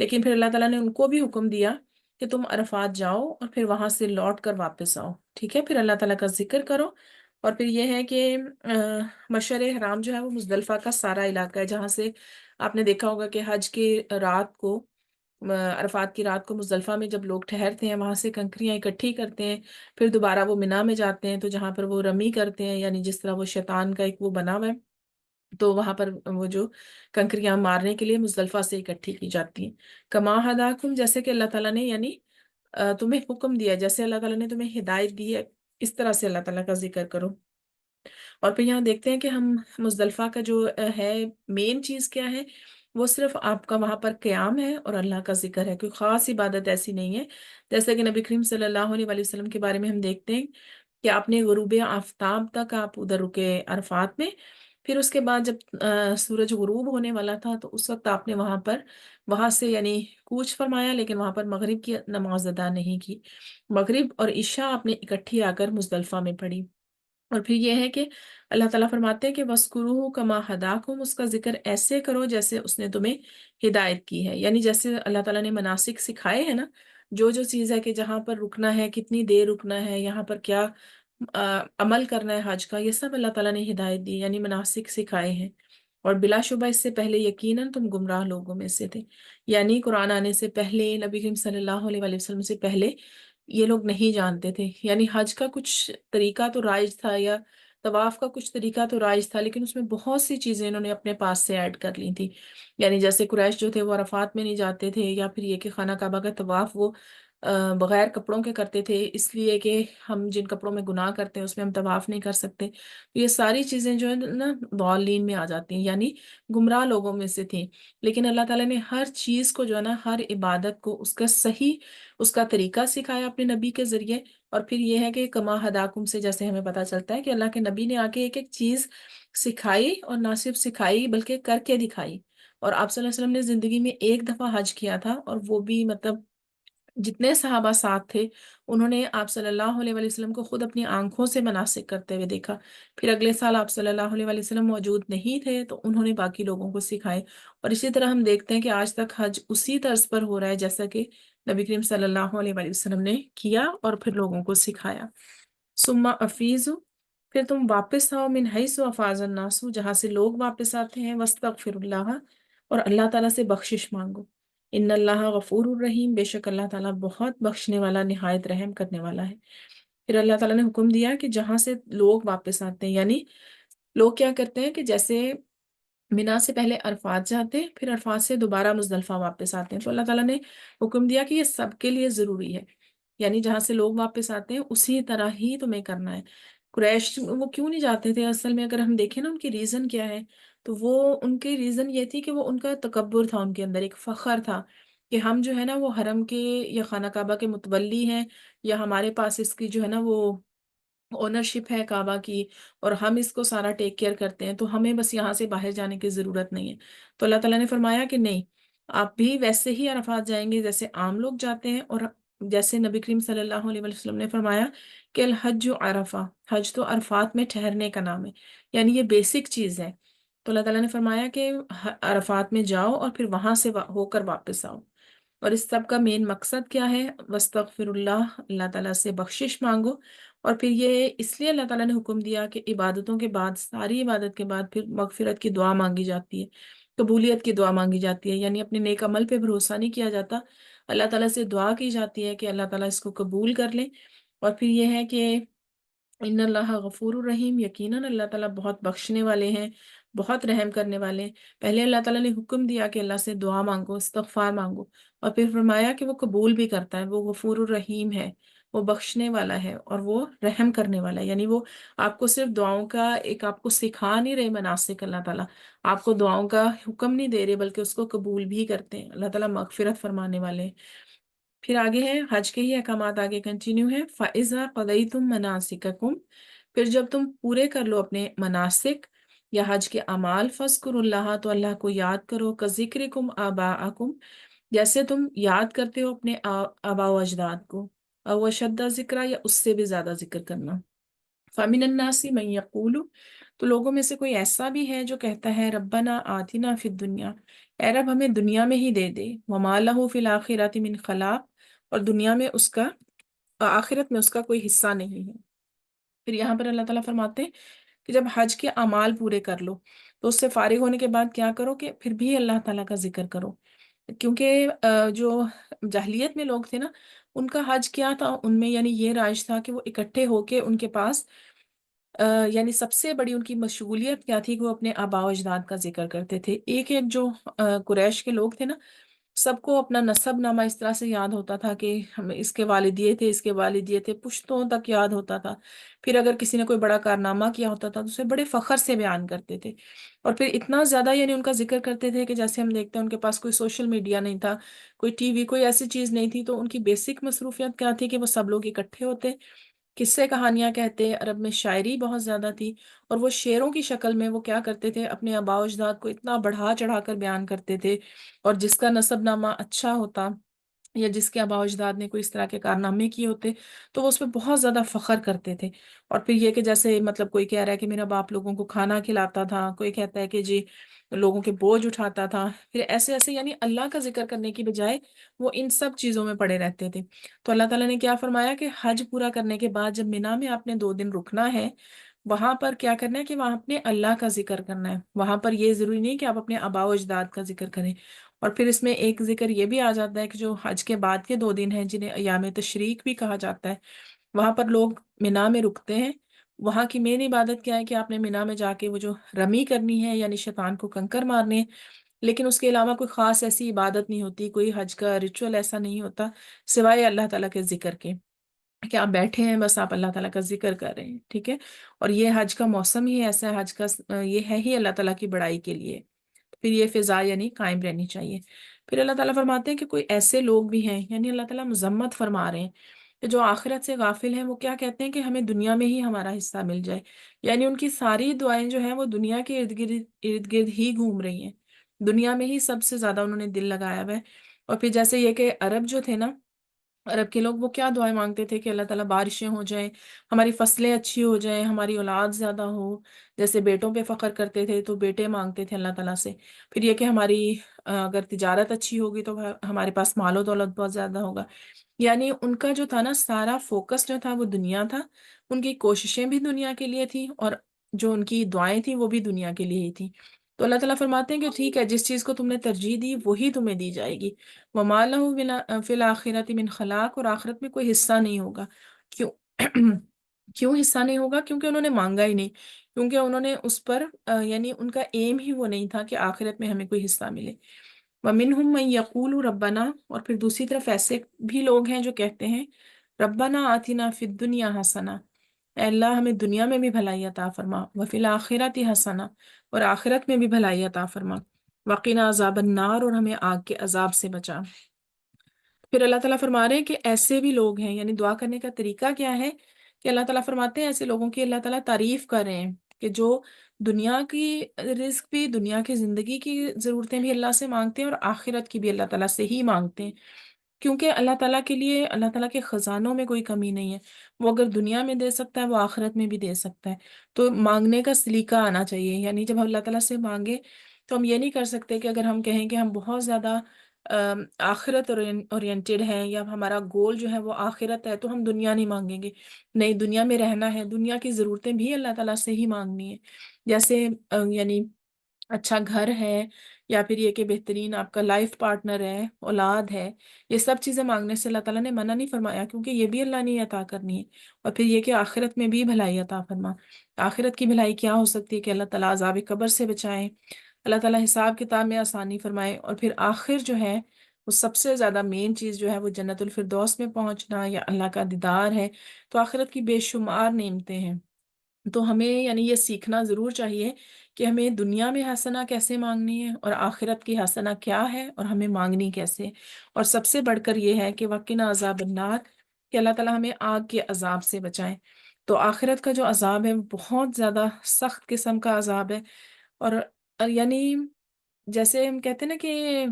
لیکن پھر اللہ تعالیٰ نے ان کو بھی حکم دیا کہ تم عرفات جاؤ اور پھر وہاں سے لوٹ کر واپس آؤ، ٹھیک ہے، پھر اللہ تعالیٰ کا ذکر کرو۔ اور پھر یہ ہے کہ مشعر حرام جو ہے وہ مزدلفہ کا سارا علاقہ ہے، جہاں سے آپ نے دیکھا ہوگا کہ حج کی رات کو، عرفات کی رات کو مزدلفہ میں جب لوگ ٹھہرتے ہیں، وہاں سے کنکریاں اکٹھی کرتے ہیں، پھر دوبارہ وہ منا میں جاتے ہیں، تو جہاں پر وہ رمی کرتے ہیں، یعنی جس طرح وہ شیطان کا ایک وہ بنا ہوا ہے، تو وہاں پر وہ جو کنکریاں مارنے کے لیے مزدلفہ سے اکٹھی کی جاتی ہیں۔ کما ہداکم، جیسے کہ اللہ تعالیٰ نے یعنی تمہیں حکم دیا، جیسے اللہ تعالیٰ نے تمہیں ہدایت دی ہے، اس طرح سے اللہ تعالیٰ کا ذکر کرو۔ اور پھر یہاں دیکھتے ہیں کہ ہم مزدلفہ کا جو ہے مین چیز کیا ہے، وہ صرف آپ کا وہاں پر قیام ہے اور اللہ کا ذکر ہے، کوئی خاص عبادت ایسی نہیں ہے، جیسے کہ نبی کریم صلی اللہ علیہ وآلہ وسلم کے بارے میں ہم دیکھتے ہیں کہ آپ نے غروب آفتاب تک آپ ادھر رکے عرفات میں، پھر اس کے بعد جب سورج غروب ہونے والا تھا تو اس وقت آپ نے وہاں سے یعنی کوچ فرمایا، لیکن وہاں پر مغرب کی نماز ادا نہیں کی، مغرب اور عشاء آپ نے اکٹھی آ کر مزدلفہ میں پڑھی۔ اور پھر یہ ہے کہ اللہ تعالیٰ فرماتے ہیں کہ وَاسْكُرُوهُ كَمَا هَدَاكُمْ، اس کا ذکر ایسے کرو جیسے اس نے تمہیں ہدایت کی ہے، یعنی جیسے اللہ تعالیٰ نے مناسک سکھائے ہیں نا، جو چیز ہے کہ جہاں پر رکنا ہے، کتنی دیر رکنا ہے، یہاں پر کیا عمل کرنا ہے حج کا، یہ سب اللہ تعالیٰ نے ہدایت دی، یعنی مناسک سکھائے ہیں۔ اور بلا شبہ اس سے پہلے یقیناً تم گمراہ لوگوں میں سے تھے، یعنی قرآن آنے سے پہلے، نبی کریم صلی اللہ علیہ وآلہ وسلم سے پہلے یہ لوگ نہیں جانتے تھے، یعنی حج کا کچھ طریقہ تو رائج تھا، یا طواف کا کچھ طریقہ تو رائج تھا، لیکن اس میں بہت سی چیزیں انہوں نے اپنے پاس سے ایڈ کر لی تھی، یعنی جیسے قریش جو تھے وہ عرفات میں نہیں جاتے تھے، یا پھر یہ کہ خانہ کعبہ کا طواف وہ بغیر کپڑوں کے کرتے تھے، اس لیے کہ ہم جن کپڑوں میں گناہ کرتے ہیں اس میں ہم طواف نہیں کر سکتے، تو یہ ساری چیزیں جو ہے نا ضالین میں آ جاتی ہیں، یعنی گمراہ لوگوں میں سے تھیں، لیکن اللہ تعالیٰ نے ہر چیز کو جو ہے نا، ہر عبادت کو اس کا صحیح، اس کا طریقہ سکھایا اپنے نبی کے ذریعے۔ اور پھر یہ ہے کہ کما ہداکم سے جیسے ہمیں پتہ چلتا ہے کہ اللہ کے نبی نے آ کے ایک ایک چیز سکھائی، اور نہ صرف سکھائی بلکہ کر کے دکھائی، اور آپ صلی اللہ علیہ وسلم نے زندگی میں ایک دفعہ حج کیا تھا، اور وہ بھی مطلب جتنے صحابہ ساتھ تھے انہوں نے آپ صلی اللہ علیہ وآلہ وسلم کو خود اپنی آنکھوں سے مناسک کرتے ہوئے دیکھا۔ پھر اگلے سال آپ صلی اللہ علیہ وآلہ وسلم موجود نہیں تھے تو انہوں نے باقی لوگوں کو سکھائے، اور اسی طرح ہم دیکھتے ہیں کہ آج تک حج اسی طرز پر ہو رہا ہے جیسا کہ نبی کریم صلی اللہ علیہ وآلہ وسلم نے کیا اور پھر لوگوں کو سکھایا۔ ثم افیزو، پھر تم واپس آؤ، من حیث افاض الناس، جہاں سے لوگ واپس آتے ہیں، واستغفر اللہ، اور اللہ تعالیٰ سے بخشش مانگو۔ ان اللہ غفور الرحیم، بے شک اللہ تعالیٰ بہت بخشنے والا، نہایت رحم کرنے والا ہے۔ پھر اللہ تعالیٰ نے حکم دیا کہ جہاں سے لوگ واپس آتے ہیں، یعنی لوگ کیا کرتے ہیں کہ جیسے مینا سے پہلے عرفات جاتے ہیں، پھر عرفات سے دوبارہ مزدلفہ واپس آتے ہیں، تو اللہ تعالیٰ نے حکم دیا کہ یہ سب کے لیے ضروری ہے، یعنی جہاں سے لوگ واپس آتے ہیں اسی طرح ہی تمہیں کرنا ہے۔ قریش وہ کیوں نہیں جاتے تھے؟ اصل میں اگر ہم دیکھیں نا ان کی ریزن کیا ہے، تو وہ ان کی ریزن یہ تھی کہ وہ ان کا تکبر تھا، ان کے اندر ایک فخر تھا کہ ہم جو ہے نا وہ حرم کے یا خانہ کعبہ کے متولی ہیں، یا ہمارے پاس اس کی جو ہے نا وہ اونرشپ ہے کعبہ کی، اور ہم اس کو سارا ٹیک کیئر کرتے ہیں، تو ہمیں بس یہاں سے باہر جانے کی ضرورت نہیں ہے۔ تو اللہ تعالیٰ نے فرمایا کہ نہیں، آپ بھی ویسے ہی عرفات جائیں گے جیسے عام لوگ جاتے ہیں، اور جیسے نبی کریم صلی اللہ علیہ وسلم نے فرمایا کہ الحج عرفہ، حج تو عرفات میں ٹھہرنے کا نام ہے، یعنی یہ بیسک چیز ہے۔ تو اللہ تعالیٰ نے فرمایا کہ عرفات میں جاؤ اور پھر وہاں سے ہو کر واپس آؤ، اور اس سب کا مین مقصد کیا ہے؟ واستغفر اللہ، اللہ تعالیٰ سے بخشش مانگو۔ اور پھر یہ اس لیے اللہ تعالیٰ نے حکم دیا کہ عبادتوں کے بعد، ساری عبادت کے بعد پھر مغفرت کی دعا مانگی جاتی ہے، قبولیت کی دعا مانگی جاتی ہے، یعنی اپنے نیک عمل پہ بھروسہ نہیں کیا جاتا، اللہ تعالیٰ سے دعا کی جاتی ہے کہ اللہ تعالیٰ اس کو قبول کر لے۔ اور پھر یہ ہے کہ ان اللہ غفور الرحیم، یقیناً اللہ تعالیٰ بہت بخشنے والے ہیں، بہت رحم کرنے والے ہیں۔ پہلے اللہ تعالیٰ نے حکم دیا کہ اللہ سے دعا مانگو، استغفار مانگو، اور پھر فرمایا کہ وہ قبول بھی کرتا ہے، وہ غفور الرحیم ہے، وہ بخشنے والا ہے اور وہ رحم کرنے والا ہے، یعنی وہ آپ کو صرف دعاؤں کا ایک آپ کو سکھا نہیں رہے مناسک، اللہ تعالیٰ آپ کو دعاؤں کا حکم نہیں دے رہے بلکہ اس کو قبول بھی کرتے ہیں، اللہ تعالیٰ مغفرت فرمانے والے ہیں۔ پھر آگے ہے حج کے ہی احکامات، آگے کنٹینیو ہے۔ فَإِذَا قَضَيْتُم مَنَاسِكَكُمْ، پھر جب تم پورے کر لو اپنے مناسک یا حج کے اعمال، فَاذْكُرُوا اللَّهَ، تو اللہ کو یاد کرو، كَذِكْرِكُمْ آبَاءَكُمْ، جیسے تم یاد کرتے ہو اپنے آباء و اجداد کو، او شدہ ذکر، یا اس سے بھی زیادہ ذکر کرنا۔ فَمِنَ النَّاسِ مَن يَقُولُ، تو لوگوں میں سے کوئی ایسا بھی ہے جو کہتا ہے ربنا آتنا فی الدنیا، اے رب ہمیں دنیا میں ہی دے دے، وما لہ فی الآخرۃ من خلاق، اور دنیا میں اس کا، آخرت میں اس کا کوئی حصہ نہیں ہے۔ پھر یہاں پر اللہ تعالیٰ فرماتے ہیں کہ جب حج کے اعمال پورے کر لو تو اس سے فارغ ہونے کے بعد کیا کرو کہ پھر بھی اللہ تعالیٰ کا ذکر کرو، کیونکہ جو جاہلیت میں لوگ تھے نا، ان کا حج کیا تھا، ان میں یعنی یہ رائج تھا کہ وہ اکٹھے ہو کے ان کے پاس یعنی سب سے بڑی ان کی مشغولیت کیا تھی کہ وہ اپنے آباء و اجداد کا ذکر کرتے تھے۔ ایک ایک جو قریش کے لوگ تھے نا، سب کو اپنا نسب نامہ اس طرح سے یاد ہوتا تھا کہ ہم اس کے والد یہ تھے، اس کے والد یہ تھے، پشتوں تک یاد ہوتا تھا۔ پھر اگر کسی نے کوئی بڑا کارنامہ کیا ہوتا تھا تو اسے بڑے فخر سے بیان کرتے تھے، اور پھر اتنا زیادہ یعنی ان کا ذکر کرتے تھے کہ جیسے ہم دیکھتے ہیں ان کے پاس کوئی سوشل میڈیا نہیں تھا، کوئی ٹی وی، کوئی ایسی چیز نہیں تھی، تو ان کی بیسک مصروفیت کیا تھی کہ وہ سب لوگ اکٹھے ہوتے، قصے کہانیاں کہتے، عرب میں شاعری بہت زیادہ تھی، اور وہ شعروں کی شکل میں وہ کیا کرتے تھے، اپنے آباء و اجداد کو اتنا بڑھا چڑھا کر بیان کرتے تھے، اور جس کا نسب نامہ اچھا ہوتا یا جس کے آباء و اجداد نے کوئی اس طرح کے کارنامے کیے ہوتے تو وہ اس پہ بہت زیادہ فخر کرتے تھے۔ اور پھر یہ کہ جیسے مطلب کوئی کہہ رہا ہے کہ میرا باپ لوگوں کو کھانا کھلاتا تھا، کوئی کہتا ہے کہ جی لوگوں کے بوجھ اٹھاتا تھا، پھر ایسے ایسے یعنی اللہ کا ذکر کرنے کی بجائے وہ ان سب چیزوں میں پڑے رہتے تھے۔ تو اللہ تعالیٰ نے کیا فرمایا کہ حج پورا کرنے کے بعد جب مینا میں آپ نے 2 دن رکنا ہے، وہاں پر کیا کرنا ہے کہ وہاں اپنے اللہ کا ذکر کرنا ہے، وہاں پر یہ ضروری نہیں کہ آپ اپنے آباء و اجداد کا ذکر کریں۔ اور پھر اس میں ایک ذکر یہ بھی آ جاتا ہے کہ جو حج کے بعد کے 2 دن ہیں جنہیں ایام تشریق بھی کہا جاتا ہے، وہاں پر لوگ مینا میں رکتے ہیں۔ وہاں کی مین عبادت کیا ہے کہ آپ نے مینا میں جا کے وہ جو رمی کرنی ہے، یعنی شیطان کو کنکر مارنے ہیں، لیکن اس کے علاوہ کوئی خاص ایسی عبادت نہیں ہوتی، کوئی حج کا ریچول ایسا نہیں ہوتا سوائے اللہ تعالیٰ کے ذکر کے، کہ آپ بیٹھے ہیں بس آپ اللہ تعالیٰ کا ذکر کر رہے ہیں، ٹھیک ہے۔ اور یہ حج کا موسم ہی ایسا ہے، حج کا یہ ہے ہی اللہ تعالیٰ کی بڑائی کے لیے، پھر یہ فضا یعنی قائم رہنی چاہیے۔ پھر اللہ تعالیٰ فرماتے ہیں کہ کوئی ایسے لوگ بھی ہیں، یعنی اللہ تعالیٰ مذمت فرما رہے ہیں کہ جو آخرت سے غافل ہیں، وہ کیا کہتے ہیں کہ ہمیں دنیا میں ہی ہمارا حصہ مل جائے، یعنی ان کی ساری دعائیں جو ہیں وہ دنیا کے ارد گرد ہی گھوم رہی ہیں، دنیا میں ہی سب سے زیادہ انہوں نے دل لگایا ہوا ہے۔ اور پھر جیسے یہ کہ عرب جو تھے نا، عرب کے لوگ وہ کیا دعائیں مانگتے تھے کہ اللہ تعالیٰ بارشیں ہو جائیں، ہماری فصلیں اچھی ہو جائیں، ہماری اولاد زیادہ ہو۔ جیسے بیٹوں پہ فخر کرتے تھے تو بیٹے مانگتے تھے اللہ تعالیٰ سے۔ پھر یہ کہ ہماری اگر تجارت اچھی ہوگی تو ہمارے پاس مال و دولت بہت زیادہ ہوگا۔ یعنی ان کا جو تھا نا سارا فوکس جو تھا وہ دنیا تھا، ان کی کوششیں بھی دنیا کے لیے تھی، اور جو ان کی دعائیں تھیں وہ بھی دنیا کے لیے ہی تھی۔ تو اللہ تعالیٰ فرماتے ہیں کہ ٹھیک ہے، جس چیز کو تم نے ترجیح دی وہی تمہیں دی جائے گی۔ وَمَا لَهُ فِي الْآخِرَةِ مِنْ خَلَاقٍ، اور آخرت میں کوئی حصہ نہیں ہوگا۔ کیوں؟ کیوں حصہ نہیں ہوگا؟ کیونکہ انہوں نے مانگا ہی نہیں، کیونکہ انہوں نے اس پر یعنی ان کا ایم ہی وہ نہیں تھا کہ آخرت میں ہمیں کوئی حصہ ملے۔ وَمِنْهُمْ مَنْ يَقُولُ رَبَّنَا، اور پھر دوسری طرف ایسے بھی لوگ ہیں جو کہتے ہیں ربنا آتنا فی الدنیا حسنہ، اے اللہ ہمیں دنیا میں بھی بھلائی عطا فرما، وفی الآخرۃ حسنہ، اور آخرت میں بھی بھلائی عطا فرما، وقنا عذاب النار، اور ہمیں آگ کے عذاب سے بچا۔ پھر اللہ تعالیٰ فرما رہے ہیں کہ ایسے بھی لوگ ہیں، یعنی دعا کرنے کا طریقہ کیا ہے کہ اللہ تعالیٰ فرماتے ہیں ایسے لوگوں کی اللہ تعالیٰ تعریف کر رہے ہیں کہ جو دنیا کی رزق بھی، دنیا کی زندگی کی ضرورتیں بھی اللہ سے مانگتے ہیں، اور آخرت کی بھی اللہ تعالیٰ سے ہی مانگتے ہیں، کیونکہ اللہ تعالیٰ کے لیے، اللہ تعالیٰ کے خزانوں میں کوئی کمی نہیں ہے۔ وہ اگر دنیا میں دے سکتا ہے وہ آخرت میں بھی دے سکتا ہے۔ تو مانگنے کا سلیقہ آنا چاہیے، یعنی جب ہم اللہ تعالیٰ سے مانگے تو ہم یہ نہیں کر سکتے کہ اگر ہم کہیں کہ ہم بہت زیادہ آخرت اورینٹیڈ ہیں، یا ہمارا گول جو ہے وہ آخرت ہے، تو ہم دنیا نہیں مانگیں گے۔ نہیں، دنیا میں رہنا ہے، دنیا کی ضرورتیں بھی اللہ تعالیٰ سے ہی مانگنی ہے۔ جیسے یعنی اچھا گھر ہے، یا پھر یہ کہ بہترین آپ کا لائف پارٹنر ہے، اولاد ہے، یہ سب چیزیں مانگنے سے اللہ تعالیٰ نے منع نہیں فرمایا، کیونکہ یہ بھی اللہ نے عطا کرنی ہے۔ اور پھر یہ کہ آخرت میں بھی بھلائی عطا فرما۔ آخرت کی بھلائی کیا ہو سکتی ہے کہ اللہ تعالیٰ عذاب قبر سے بچائے، اللہ تعالیٰ حساب کتاب میں آسانی فرمائے، اور پھر آخر جو ہے وہ سب سے زیادہ مین چیز جو ہے وہ جنت الفردوس میں پہنچنا یا اللہ کا دیدار ہے۔ تو آخرت کی بے شمار نعمتیں ہیں۔ تو ہمیں یعنی یہ سیکھنا ضرور چاہیے کہ ہمیں دنیا میں حسنہ کیسے مانگنی ہے، اور آخرت کی حسنہ کیا ہے، اور ہمیں مانگنی کیسے ہے۔ اور سب سے بڑھ کر یہ ہے کہ وقنا عذاب النار، کہ اللہ تعالیٰ ہمیں آگ کے عذاب سے بچائیں۔ تو آخرت کا جو عذاب ہے وہ بہت زیادہ سخت قسم کا عذاب ہے۔ اور یعنی جیسے ہم کہتے ہیں نا کہ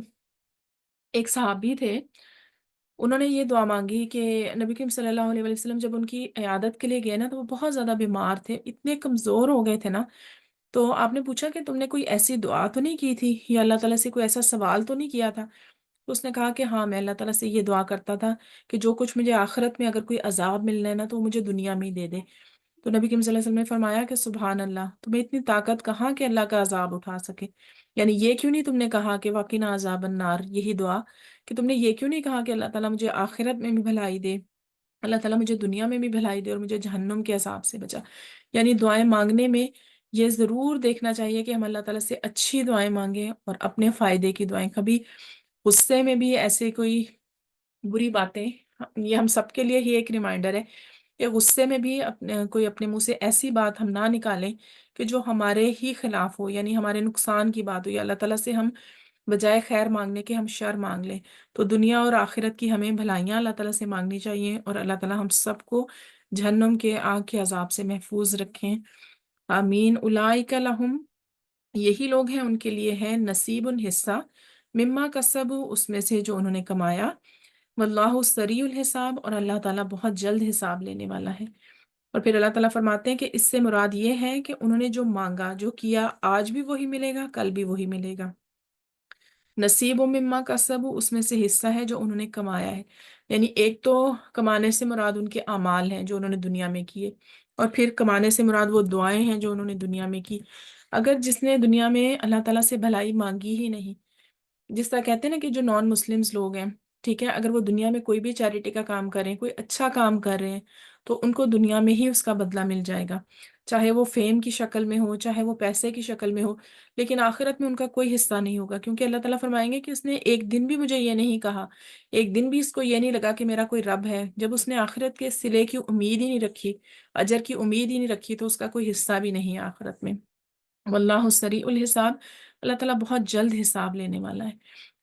ایک صحابی تھے، انہوں نے یہ دعا مانگی کہ نبی کریم صلی اللہ علیہ وسلم جب ان کی عیادت کے لیے گئے نا، تو وہ بہت زیادہ بیمار تھے، اتنے کمزور ہو گئے تھے نا۔ تو آپ نے پوچھا کہ تم نے کوئی ایسی دعا تو نہیں کی تھی، یا اللہ تعالیٰ سے کوئی ایسا سوال تو نہیں کیا تھا؟ تو اس نے کہا کہ ہاں، میں اللہ تعالیٰ سے یہ دعا کرتا تھا کہ جو کچھ مجھے آخرت میں اگر کوئی عذاب ملنا ہے نا تو وہ مجھے دنیا میں ہی دے دے۔ تو نبی کریم صلی اللہ علیہ وسلم نے فرمایا کہ سبحان اللہ، تمہیں اتنی طاقت کہاں کہ اللہ کا عذاب اٹھا سکے؟ یعنی یہ کیوں نہیں تم نے کہا کہ وقنا عذاب النار، یہی دعا، کہ تم نے یہ کیوں نہیں کہا کہ اللہ تعالیٰ مجھے آخرت میں بھی بھلائی دے، اللہ تعالیٰ مجھے دنیا میں بھی بھلائی دے، اور مجھے جہنم کے عذاب سے بچا۔ یعنی دعائیں مانگنے میں یہ ضرور دیکھنا چاہیے کہ ہم اللہ تعالیٰ سے اچھی دعائیں مانگیں، اور اپنے فائدے کی دعائیں۔ کبھی غصے میں بھی ایسے کوئی بری باتیں، یہ ہم سب کے لیے ہی ایک ریمائنڈر ہے کہ غصے میں بھی کوئی اپنے منہ سے ایسی بات ہم نہ نکالیں کہ جو ہمارے ہی خلاف ہو، یعنی ہمارے نقصان کی بات ہو، یا اللہ تعالیٰ سے ہم بجائے خیر مانگنے کے ہم شر مانگ لیں۔ تو دنیا اور آخرت کی ہمیں بھلائیاں اللہ تعالیٰ سے مانگنی چاہیے، اور اللہ تعالیٰ ہم سب کو جہنم کے آگ کے عذاب سے محفوظ رکھیں، آمین۔ اولئک لہم، یہی لوگ ہیں، ان کے لیے ہے نصیب حصہ، مما کسبوا، اس میں سے جو انہوں نے کمایا، واللہ سریع الحساب، اور اللہ تعالیٰ بہت جلد حساب لینے والا ہے۔ اور پھر اللہ تعالیٰ فرماتے ہیں کہ اس سے مراد یہ ہے کہ انہوں نے جو مانگا، جو کیا، آج بھی وہی ملے گا، کل بھی وہی ملے گا۔ نصیب و مما کسبوا، اس میں سے حصہ ہے جو انہوں نے کمایا ہے۔ یعنی ایک تو کمانے سے مراد ان کے اعمال ہیں جو انہوں نے دنیا میں کیے، اور پھر کمانے سے مراد وہ دعائیں ہیں جو انہوں نے دنیا میں کی۔ اگر جس نے دنیا میں اللہ تعالیٰ سے بھلائی مانگی ہی نہیں، جس طرح کہتے ہیں نا کہ جو نان مسلمز لوگ ہیں، ٹھیک ہے، اگر وہ دنیا میں کوئی بھی چیریٹی کا کام کریں، کوئی اچھا کام کر رہے ہیں، تو ان کو دنیا میں ہی اس کا بدلہ مل جائے گا، چاہے وہ فیم کی شکل میں ہو، چاہے وہ پیسے کی شکل میں ہو، لیکن آخرت میں ان کا کوئی حصہ نہیں ہوگا، کیونکہ اللہ تعالیٰ فرمائیں گے کہ اس نے ایک دن بھی مجھے یہ نہیں کہا، ایک دن بھی اس کو یہ نہیں لگا کہ میرا کوئی رب ہے۔ جب اس نے آخرت کے صلے کی امید ہی نہیں رکھی، اجر کی امید ہی نہیں رکھی، تو اس کا کوئی حصہ بھی نہیں ہے آخرت میں۔ واللہ سریع الحساب، اللہ تعالیٰ بہت جلد حساب لینے والا ہے۔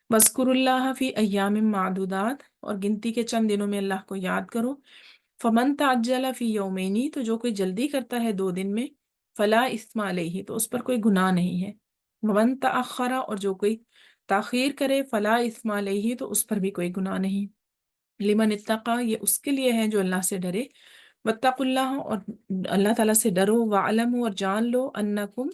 وَاذْكُرُوا اللَّهَ فِي أَيَّامٍ مَّعْدُودَاتٍ، اور گنتی کے چند دنوں میں اللہ کو یاد کرو۔ فَمَن تَعَجَّلَ فِي يَوْمَيْنِ، تو جو کوئی جلدی کرتا ہے 2 دن میں، فَلَا إِثْمَ عَلَيْهِ، تو اس پر کوئی گناہ نہیں ہے۔ وَمَن تَأَخَّرَ، اور جو کوئی تاخیر کرے، فَلَا إِثْمَ عَلَيْهِ، تو اس پر بھی کوئی گناہ نہیں۔ لمن اتقا یہ اس کے لیے ہے جو اللہ سے ڈرے، واتقوا اللہ اور اللہ تعالیٰ سے ڈرو، وعلموا اور جان لو، انکم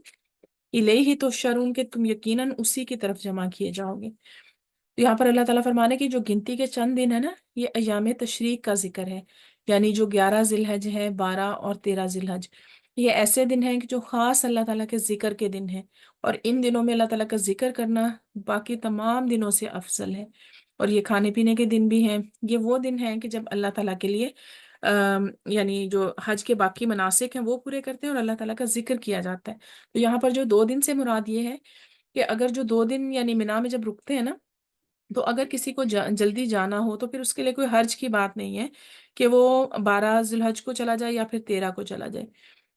الیہ تحشرون کہ تم یقیناً اسی کی طرف جمع کیے جاؤ گے۔ تو یہاں پر اللہ تعالیٰ فرمانے کی جو گنتی کے چند دن ہے نا، یہ ایام تشریق کا ذکر ہے، یعنی جو 11 ذی الحج ہے، 12 اور 13 ذی الحج، یہ ایسے دن ہیں کہ جو خاص اللہ تعالیٰ کے ذکر کے دن ہیں، اور ان دنوں میں اللہ تعالیٰ کا ذکر کرنا باقی تمام دنوں سے افضل ہے۔ اور یہ کھانے پینے کے دن بھی ہیں، یہ وہ دن ہیں کہ جب اللہ تعالیٰ کے لیے یعنی جو حج کے باقی مناسک ہیں وہ پورے کرتے ہیں اور اللہ تعالیٰ کا ذکر کیا جاتا ہے۔ تو یہاں پر جو 2 دن سے مراد یہ ہے کہ اگر جو 2 دن یعنی مینا میں جب رکتے ہیں نا، تو اگر کسی کو جلدی جانا ہو تو پھر اس کے لیے کوئی حرج کی بات نہیں ہے کہ وہ 12 ذی الحج کو چلا جائے یا پھر 13 کو چلا جائے،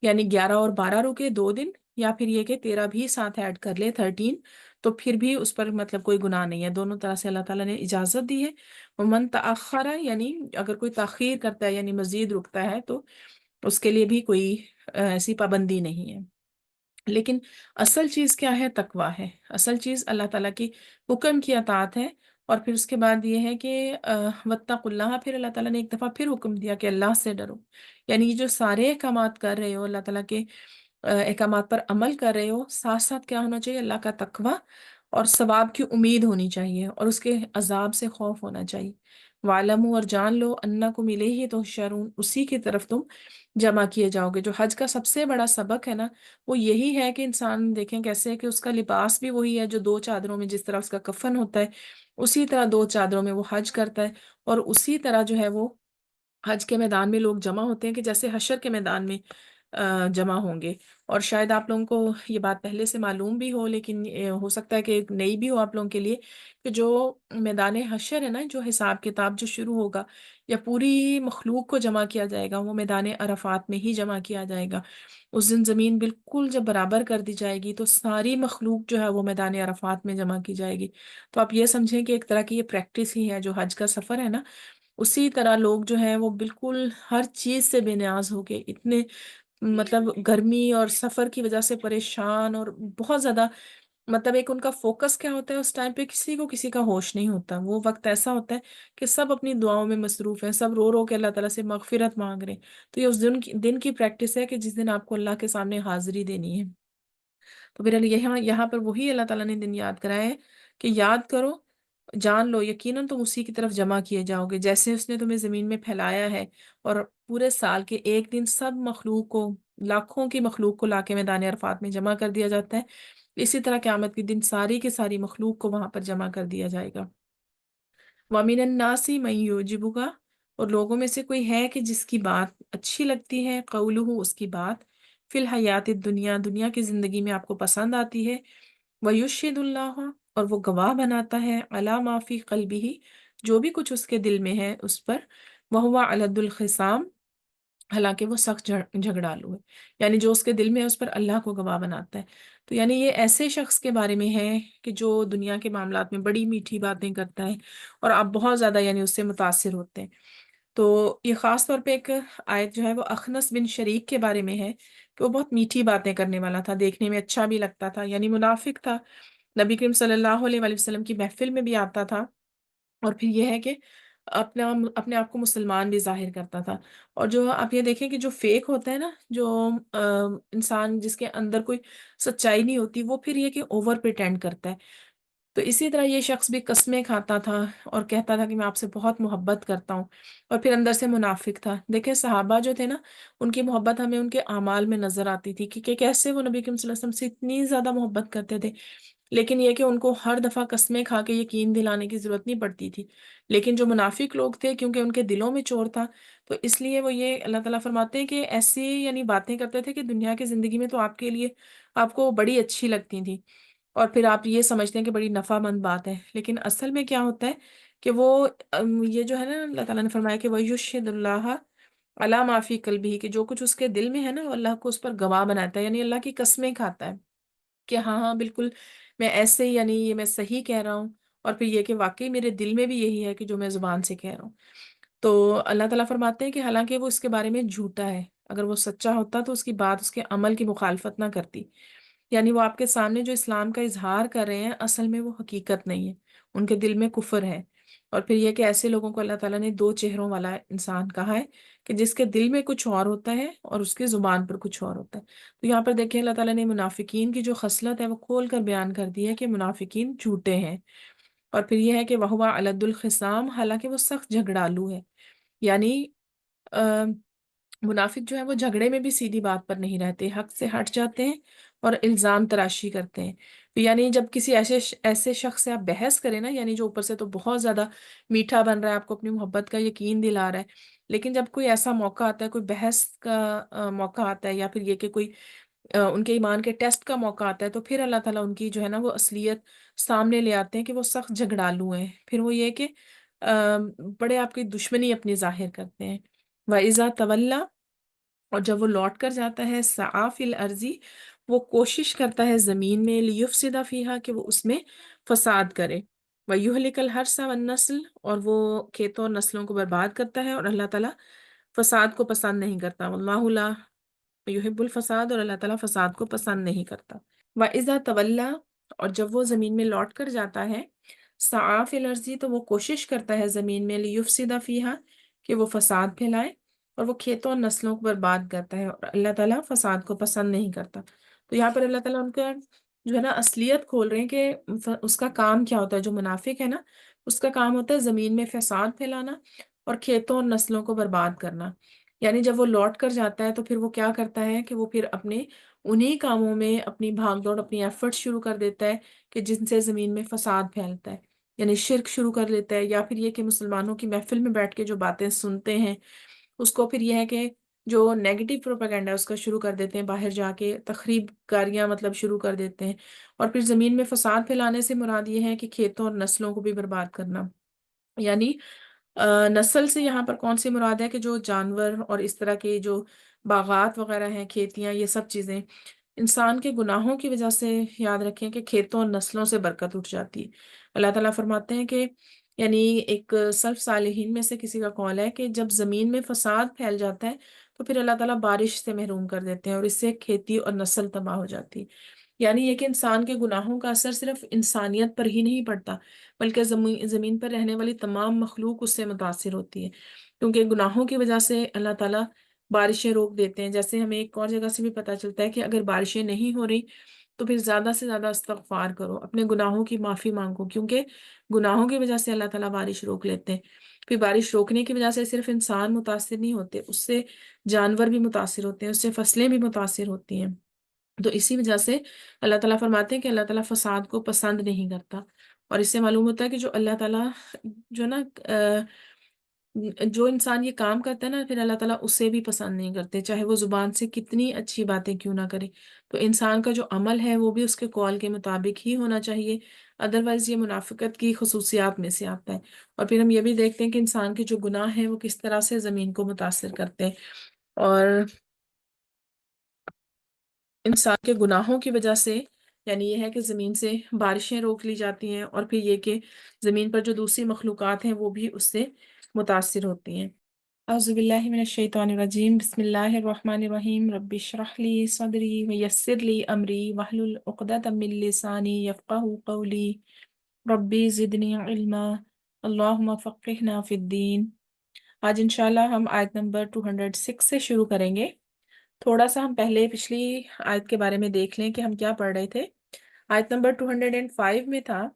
یعنی 11 اور 12 رکے 2 دن، یا پھر یہ کہ 13 بھی ساتھ ایڈ کر لے 13، تو پھر بھی اس پر مطلب کوئی گناہ نہیں ہے، دونوں طرح سے اللہ تعالیٰ نے اجازت دی ہے۔ ومن تأخر یعنی اگر کوئی تاخیر کرتا ہے یعنی مزید رکتا ہے تو اس کے لیے بھی کوئی ایسی پابندی نہیں ہے۔ لیکن اصل چیز کیا ہے؟ تقویٰ ہے، اصل چیز اللہ تعالیٰ کی حکم کی اطاعت ہے۔ اور پھر اس کے بعد یہ ہے کہ واتقوا اللہ، پھر اللہ تعالیٰ نے ایک دفعہ پھر حکم دیا کہ اللہ سے ڈرو، یعنی یہ جو سارے احکامات کر رہے ہو، اللہ تعالیٰ کے احکامات پر عمل کر رہے ہو، ساتھ ساتھ کیا ہونا چاہیے؟ اللہ کا تقویٰ اور ثواب کی امید ہونی چاہیے، اور اس کے عذاب سے خوف ہونا چاہیے۔ وَاعْلَمُوا اور جان لو، انکم الیہ تحشرون اسی کی طرف تم جمع کیے جاؤ گے۔ جو حج کا سب سے بڑا سبق ہے نا، وہ یہی ہے کہ انسان دیکھیں کیسے کہ اس کا لباس بھی وہی ہے، جو 2 چادروں میں جس طرح اس کا کفن ہوتا ہے اسی طرح 2 چادروں میں وہ حج کرتا ہے، اور اسی طرح جو ہے وہ حج کے میدان میں لوگ جمع ہوتے ہیں کہ جیسے حشر کے میدان میں جمع ہوں گے۔ اور شاید آپ لوگوں کو یہ بات پہلے سے معلوم بھی ہو، لیکن ہو سکتا ہے کہ ایک نئی بھی ہو آپ لوگوں کے لیے، کہ جو میدان حشر ہے نا، جو حساب کتاب جو شروع ہوگا یا پوری مخلوق کو جمع کیا جائے گا، وہ میدان عرفات میں ہی جمع کیا جائے گا۔ اس دن زمین بالکل جب برابر کر دی جائے گی تو ساری مخلوق جو ہے وہ میدان عرفات میں جمع کی جائے گی۔ تو آپ یہ سمجھیں کہ ایک طرح کی یہ پریکٹس ہی ہے جو حج کا سفر ہے نا، اسی طرح لوگ جو ہیں وہ بالکل ہر چیز سے بے نیاز ہو کے، اتنے مطلب گرمی اور سفر کی وجہ سے پریشان اور بہت زیادہ، مطلب ایک ان کا فوکس کیا ہوتا ہے اس ٹائم پہ، کسی کو کسی کا ہوش نہیں ہوتا۔ وہ وقت ایسا ہوتا ہے کہ سب اپنی دعاؤں میں مصروف ہیں، سب رو رو کے اللہ تعالیٰ سے مغفرت مانگ رہے ہیں۔ تو یہ اس دن کی پریکٹس ہے کہ جس دن آپ کو اللہ کے سامنے حاضری دینی ہے۔ تو پھر یہاں پر وہی اللہ تعالیٰ نے دن یاد کرایا ہے کہ یاد کرو، جان لو، یقیناً تم اسی کی طرف جمع کیے جاؤ گے، جیسے اس نے تمہیں زمین میں پھیلایا ہے اور پورے سال کے ایک دن سب مخلوق کو، لاکھوں کی مخلوق کو لا کے میدان عرفات میں جمع کر دیا جاتا ہے، اسی طرح قیامت کے دن ساری کی ساری مخلوق کو وہاں پر جمع کر دیا جائے گا۔ وَمِنَ النَّاسِ مَن يُعْجِبُكَ اور لوگوں میں سے کوئی ہے کہ جس کی بات اچھی لگتی ہے، قولہ اس کی بات، فی الحیات الدنیا دنیا کی زندگی میں آپ کو پسند آتی ہے، وَيُشْهِدُ اللَّهَ اور وہ گواہ بناتا ہے، عَلَى مَا فِي قَلْبِهِ جو بھی کچھ اس کے دل میں ہے اس پر، وَهُوَ عَلَدُ الْخِصَامِ حالانکہ وہ سخت جھگڑالو ہے، یعنی جو اس کے دل میں ہے اس پر اللہ کو گواہ بناتا ہے۔ تو یعنی یہ ایسے شخص کے بارے میں ہے کہ جو دنیا کے معاملات میں بڑی میٹھی باتیں کرتا ہے اور آپ بہت زیادہ یعنی اس سے متاثر ہوتے ہیں۔ تو یہ خاص طور پہ ایک آیت جو ہے وہ اخنس بن شریک کے بارے میں ہے کہ وہ بہت میٹھی باتیں کرنے والا تھا، دیکھنے میں اچھا بھی لگتا تھا، یعنی منافق تھا، نبی کریم صلی اللہ علیہ وآلہ وسلم کی محفل میں بھی آتا تھا، اور پھر یہ ہے کہ اپنے آپ کو مسلمان بھی ظاہر کرتا تھا۔ اور جو آپ یہ دیکھیں کہ جو فیک ہوتا ہے نا، جو انسان جس کے اندر کوئی سچائی نہیں ہوتی، وہ پھر یہ کہ اوور پریٹینڈ کرتا ہے۔ تو اسی طرح یہ شخص بھی قسمیں کھاتا تھا اور کہتا تھا کہ میں آپ سے بہت محبت کرتا ہوں، اور پھر اندر سے منافق تھا۔ دیکھیں صحابہ جو تھے نا، ان کی محبت ہمیں ان کے اعمال میں نظر آتی تھی کہ کیسے وہ نبی کریم صلی اللہ علیہ وسلم سے اتنی زیادہ محبت کرتے تھے، لیکن یہ کہ ان کو ہر دفعہ قسمیں کھا کے یقین دلانے کی ضرورت نہیں پڑتی تھی۔ لیکن جو منافق لوگ تھے، کیونکہ ان کے دلوں میں چور تھا، تو اس لیے وہ یہ اللہ تعالیٰ فرماتے ہیں کہ ایسی یعنی باتیں کرتے تھے کہ دنیا کی زندگی میں تو آپ کے لیے آپ کو بڑی اچھی لگتی تھی، اور پھر آپ یہ سمجھتے ہیں کہ بڑی نفع مند بات ہے، لیکن اصل میں کیا ہوتا ہے کہ وہ یہ جو ہے نا، اللہ تعالیٰ نے فرمایا کہ وَيُشْهِدُ اللَّهَ عَلَى مَا فِي قَلْبِهِ کہ جو کچھ اس کے دل میں ہے نا، وہ اللہ کو اس پر گواہ بناتا ہے، یعنی اللہ کی قسمیں کھاتا ہے کہ ہاں ہاں بالکل میں ایسے ہی، یعنی یہ میں صحیح کہہ رہا ہوں، اور پھر یہ کہ واقعی میرے دل میں بھی یہی ہے کہ جو میں زبان سے کہہ رہا ہوں۔ تو اللہ تعالیٰ فرماتے ہیں کہ حالانکہ وہ اس کے بارے میں جھوٹا ہے، اگر وہ سچا ہوتا تو اس کی بات اس کے عمل کی مخالفت نہ کرتی، یعنی وہ آپ کے سامنے جو اسلام کا اظہار کر رہے ہیں اصل میں وہ حقیقت نہیں ہے، ان کے دل میں کفر ہے۔ اور پھر یہ کہ ایسے لوگوں کو اللہ تعالیٰ نے دو چہروں والا انسان کہا ہے کہ جس کے دل میں کچھ اور ہوتا ہے اور اس کی زبان پر کچھ اور ہوتا ہے۔ تو یہاں پر دیکھیں اللہ تعالیٰ نے منافقین کی جو خصلت ہے وہ کھول کر بیان کر دی ہے کہ منافقین جھوٹے ہیں۔ اور پھر یہ ہے کہ وَهُوَ أَلَدُّ الْخِصَامِ، حالانکہ وہ سخت جھگڑالو ہے، یعنی منافق جو ہے وہ جھگڑے میں بھی سیدھی بات پر نہیں رہتے، حق سے ہٹ جاتے ہیں اور الزام تراشی کرتے ہیں۔ یعنی جب کسی ایسے شخص سے آپ بحث کریں نا، یعنی جو اوپر سے تو بہت زیادہ میٹھا بن رہا ہے، آپ کو اپنی محبت کا یقین دلا رہا ہے، لیکن جب کوئی ایسا موقع آتا ہے، کوئی بحث کا موقع آتا ہے، یا پھر یہ کہ کوئی ان کے ایمان کے ٹیسٹ کا موقع آتا ہے، تو پھر اللہ تعالیٰ ان کی جو ہے نا وہ اصلیت سامنے لے آتے ہیں کہ وہ سخت جھگڑالو ہیں۔ پھر وہ یہ کہ بڑے آپ کی دشمنی اپنی ظاہر کرتے ہیں۔ وَإِذَا تَوَلَّى، اور جب وہ لوٹ کر جاتا ہے، سعی فی الارضی، وہ کوشش کرتا ہے زمین میں، لیفسد فیہا، کہ وہ اس میں فساد کرے، ویہلک الحرث والنسل، اور وہ کھیتوں اور نسلوں کو برباد کرتا ہے، اور اللہ تعالیٰ فساد کو پسند نہیں کرتا، واللہ لا یحب الفساد، اور اللہ تعالیٰ فساد کو پسند نہیں کرتا۔ وَإِذَا تَوَلَّى، اور جب وہ زمین میں لوٹ کر جاتا ہے، سعی فی الارضی، تو وہ کوشش کرتا ہے زمین میں، لیفسد فیہا، کہ وہ فساد پھیلائے، اور وہ کھیتوں اور نسلوں کو برباد کرتا ہے، اور اللہ تعالیٰ فساد کو پسند نہیں کرتا۔ تو یہاں پر اللہ تعالیٰ ان کا جو ہے نا اصلیت کھول رہے ہیں کہ اس کا کام کیا ہوتا ہے۔ جو منافق ہے نا، اس کا کام ہوتا ہے زمین میں فساد پھیلانا اور کھیتوں اور نسلوں کو برباد کرنا۔ یعنی جب وہ لوٹ کر جاتا ہے تو پھر وہ کیا کرتا ہے کہ وہ پھر اپنے انہی کاموں میں اپنی بھاگ دوڑ، اپنی ایفرٹ شروع کر دیتا ہے کہ جن سے زمین میں فساد پھیلتا ہے، یعنی شرک شروع کر لیتا ہے، یا پھر یہ کہ مسلمانوں کی محفل میں بیٹھ کے جو باتیں سنتے ہیں اس کو پھر یہ ہے کہ جو نیگیٹو پروپیگنڈا ہے اس کا شروع کر دیتے ہیں، باہر جا کے تخریب کاریاں مطلب شروع کر دیتے ہیں۔ اور پھر زمین میں فساد پھیلانے سے مراد یہ ہے کہ کھیتوں اور نسلوں کو بھی برباد کرنا، یعنی نسل سے یہاں پر کون سی مراد ہے کہ جو جانور اور اس طرح کے جو باغات وغیرہ ہیں، کھیتیاں، یہ سب چیزیں انسان کے گناہوں کی وجہ سے، یاد رکھیں کہ کھیتوں اور نسلوں سے برکت اٹھ جاتی ہے۔ اللہ تعالیٰ فرماتے ہیں کہ یعنی ایک سلف صالحین میں سے کسی کا قول ہے کہ جب زمین میں فساد پھیل جاتا ہے تو پھر اللہ تعالیٰ بارش سے محروم کر دیتے ہیں، اور اس سے کھیتی اور نسل تباہ ہو جاتی ہے۔ یعنی یہ کہ انسان کے گناہوں کا اثر صرف انسانیت پر ہی نہیں پڑتا، بلکہ زمین پر رہنے والی تمام مخلوق اس سے متاثر ہوتی ہے، کیونکہ گناہوں کی وجہ سے اللہ تعالیٰ بارشیں روک دیتے ہیں۔ جیسے ہمیں ایک اور جگہ سے بھی پتہ چلتا ہے کہ اگر بارشیں نہیں ہو رہی تو پھر زیادہ سے زیادہ استغفار کرو، اپنے گناہوں کی معافی مانگو، کیونکہ گناہوں کی وجہ سے اللہ تعالیٰ بارش روک لیتے ہیں۔ پھر بارش روکنے کی وجہ سے صرف انسان متاثر نہیں ہوتے، اس سے جانور بھی متاثر ہوتے ہیں، اس سے فصلیں بھی متاثر ہوتی ہیں۔ تو اسی وجہ سے اللہ تعالیٰ فرماتے ہیں کہ اللہ تعالیٰ فساد کو پسند نہیں کرتا۔ اور اس سے معلوم ہوتا ہے کہ جو اللہ تعالیٰ جو نا جو انسان یہ کام کرتا ہے نا، پھر اللہ تعالیٰ اسے بھی پسند نہیں کرتے، چاہے وہ زبان سے کتنی اچھی باتیں کیوں نہ کرے۔ تو انسان کا جو عمل ہے وہ بھی اس کے قول کے مطابق ہی ہونا چاہیے، ادروائز یہ منافقت کی خصوصیات میں سے آتا ہے۔ اور پھر ہم یہ بھی دیکھتے ہیں کہ انسان کے جو گناہ ہیں وہ کس طرح سے زمین کو متاثر کرتے ہیں، اور انسان کے گناہوں کی وجہ سے یعنی یہ ہے کہ زمین سے بارشیں روک لی جاتی ہیں، اور پھر یہ کہ زمین پر جو دوسری مخلوقات ہیں وہ بھی اس سے متاثر ہوتی ہیں۔ اعوذ باللہ من الشیطان الرجیم، بسم اللہ الرحمن الرحیم، رب اشرح لی صدری ویسر لی امری واحلل عقدۃ من لسانی یفقہوا قولی، ربی زدنی علما، اللہم فقہنا فی الدین۔ آج انشاءاللہ ہم آیت نمبر 206 سے شروع کریں گے۔ تھوڑا سا ہم پہلے پچھلی آیت کے بارے میں دیکھ لیں کہ ہم کیا پڑھ رہے تھے۔ آیت نمبر 205 میں تھا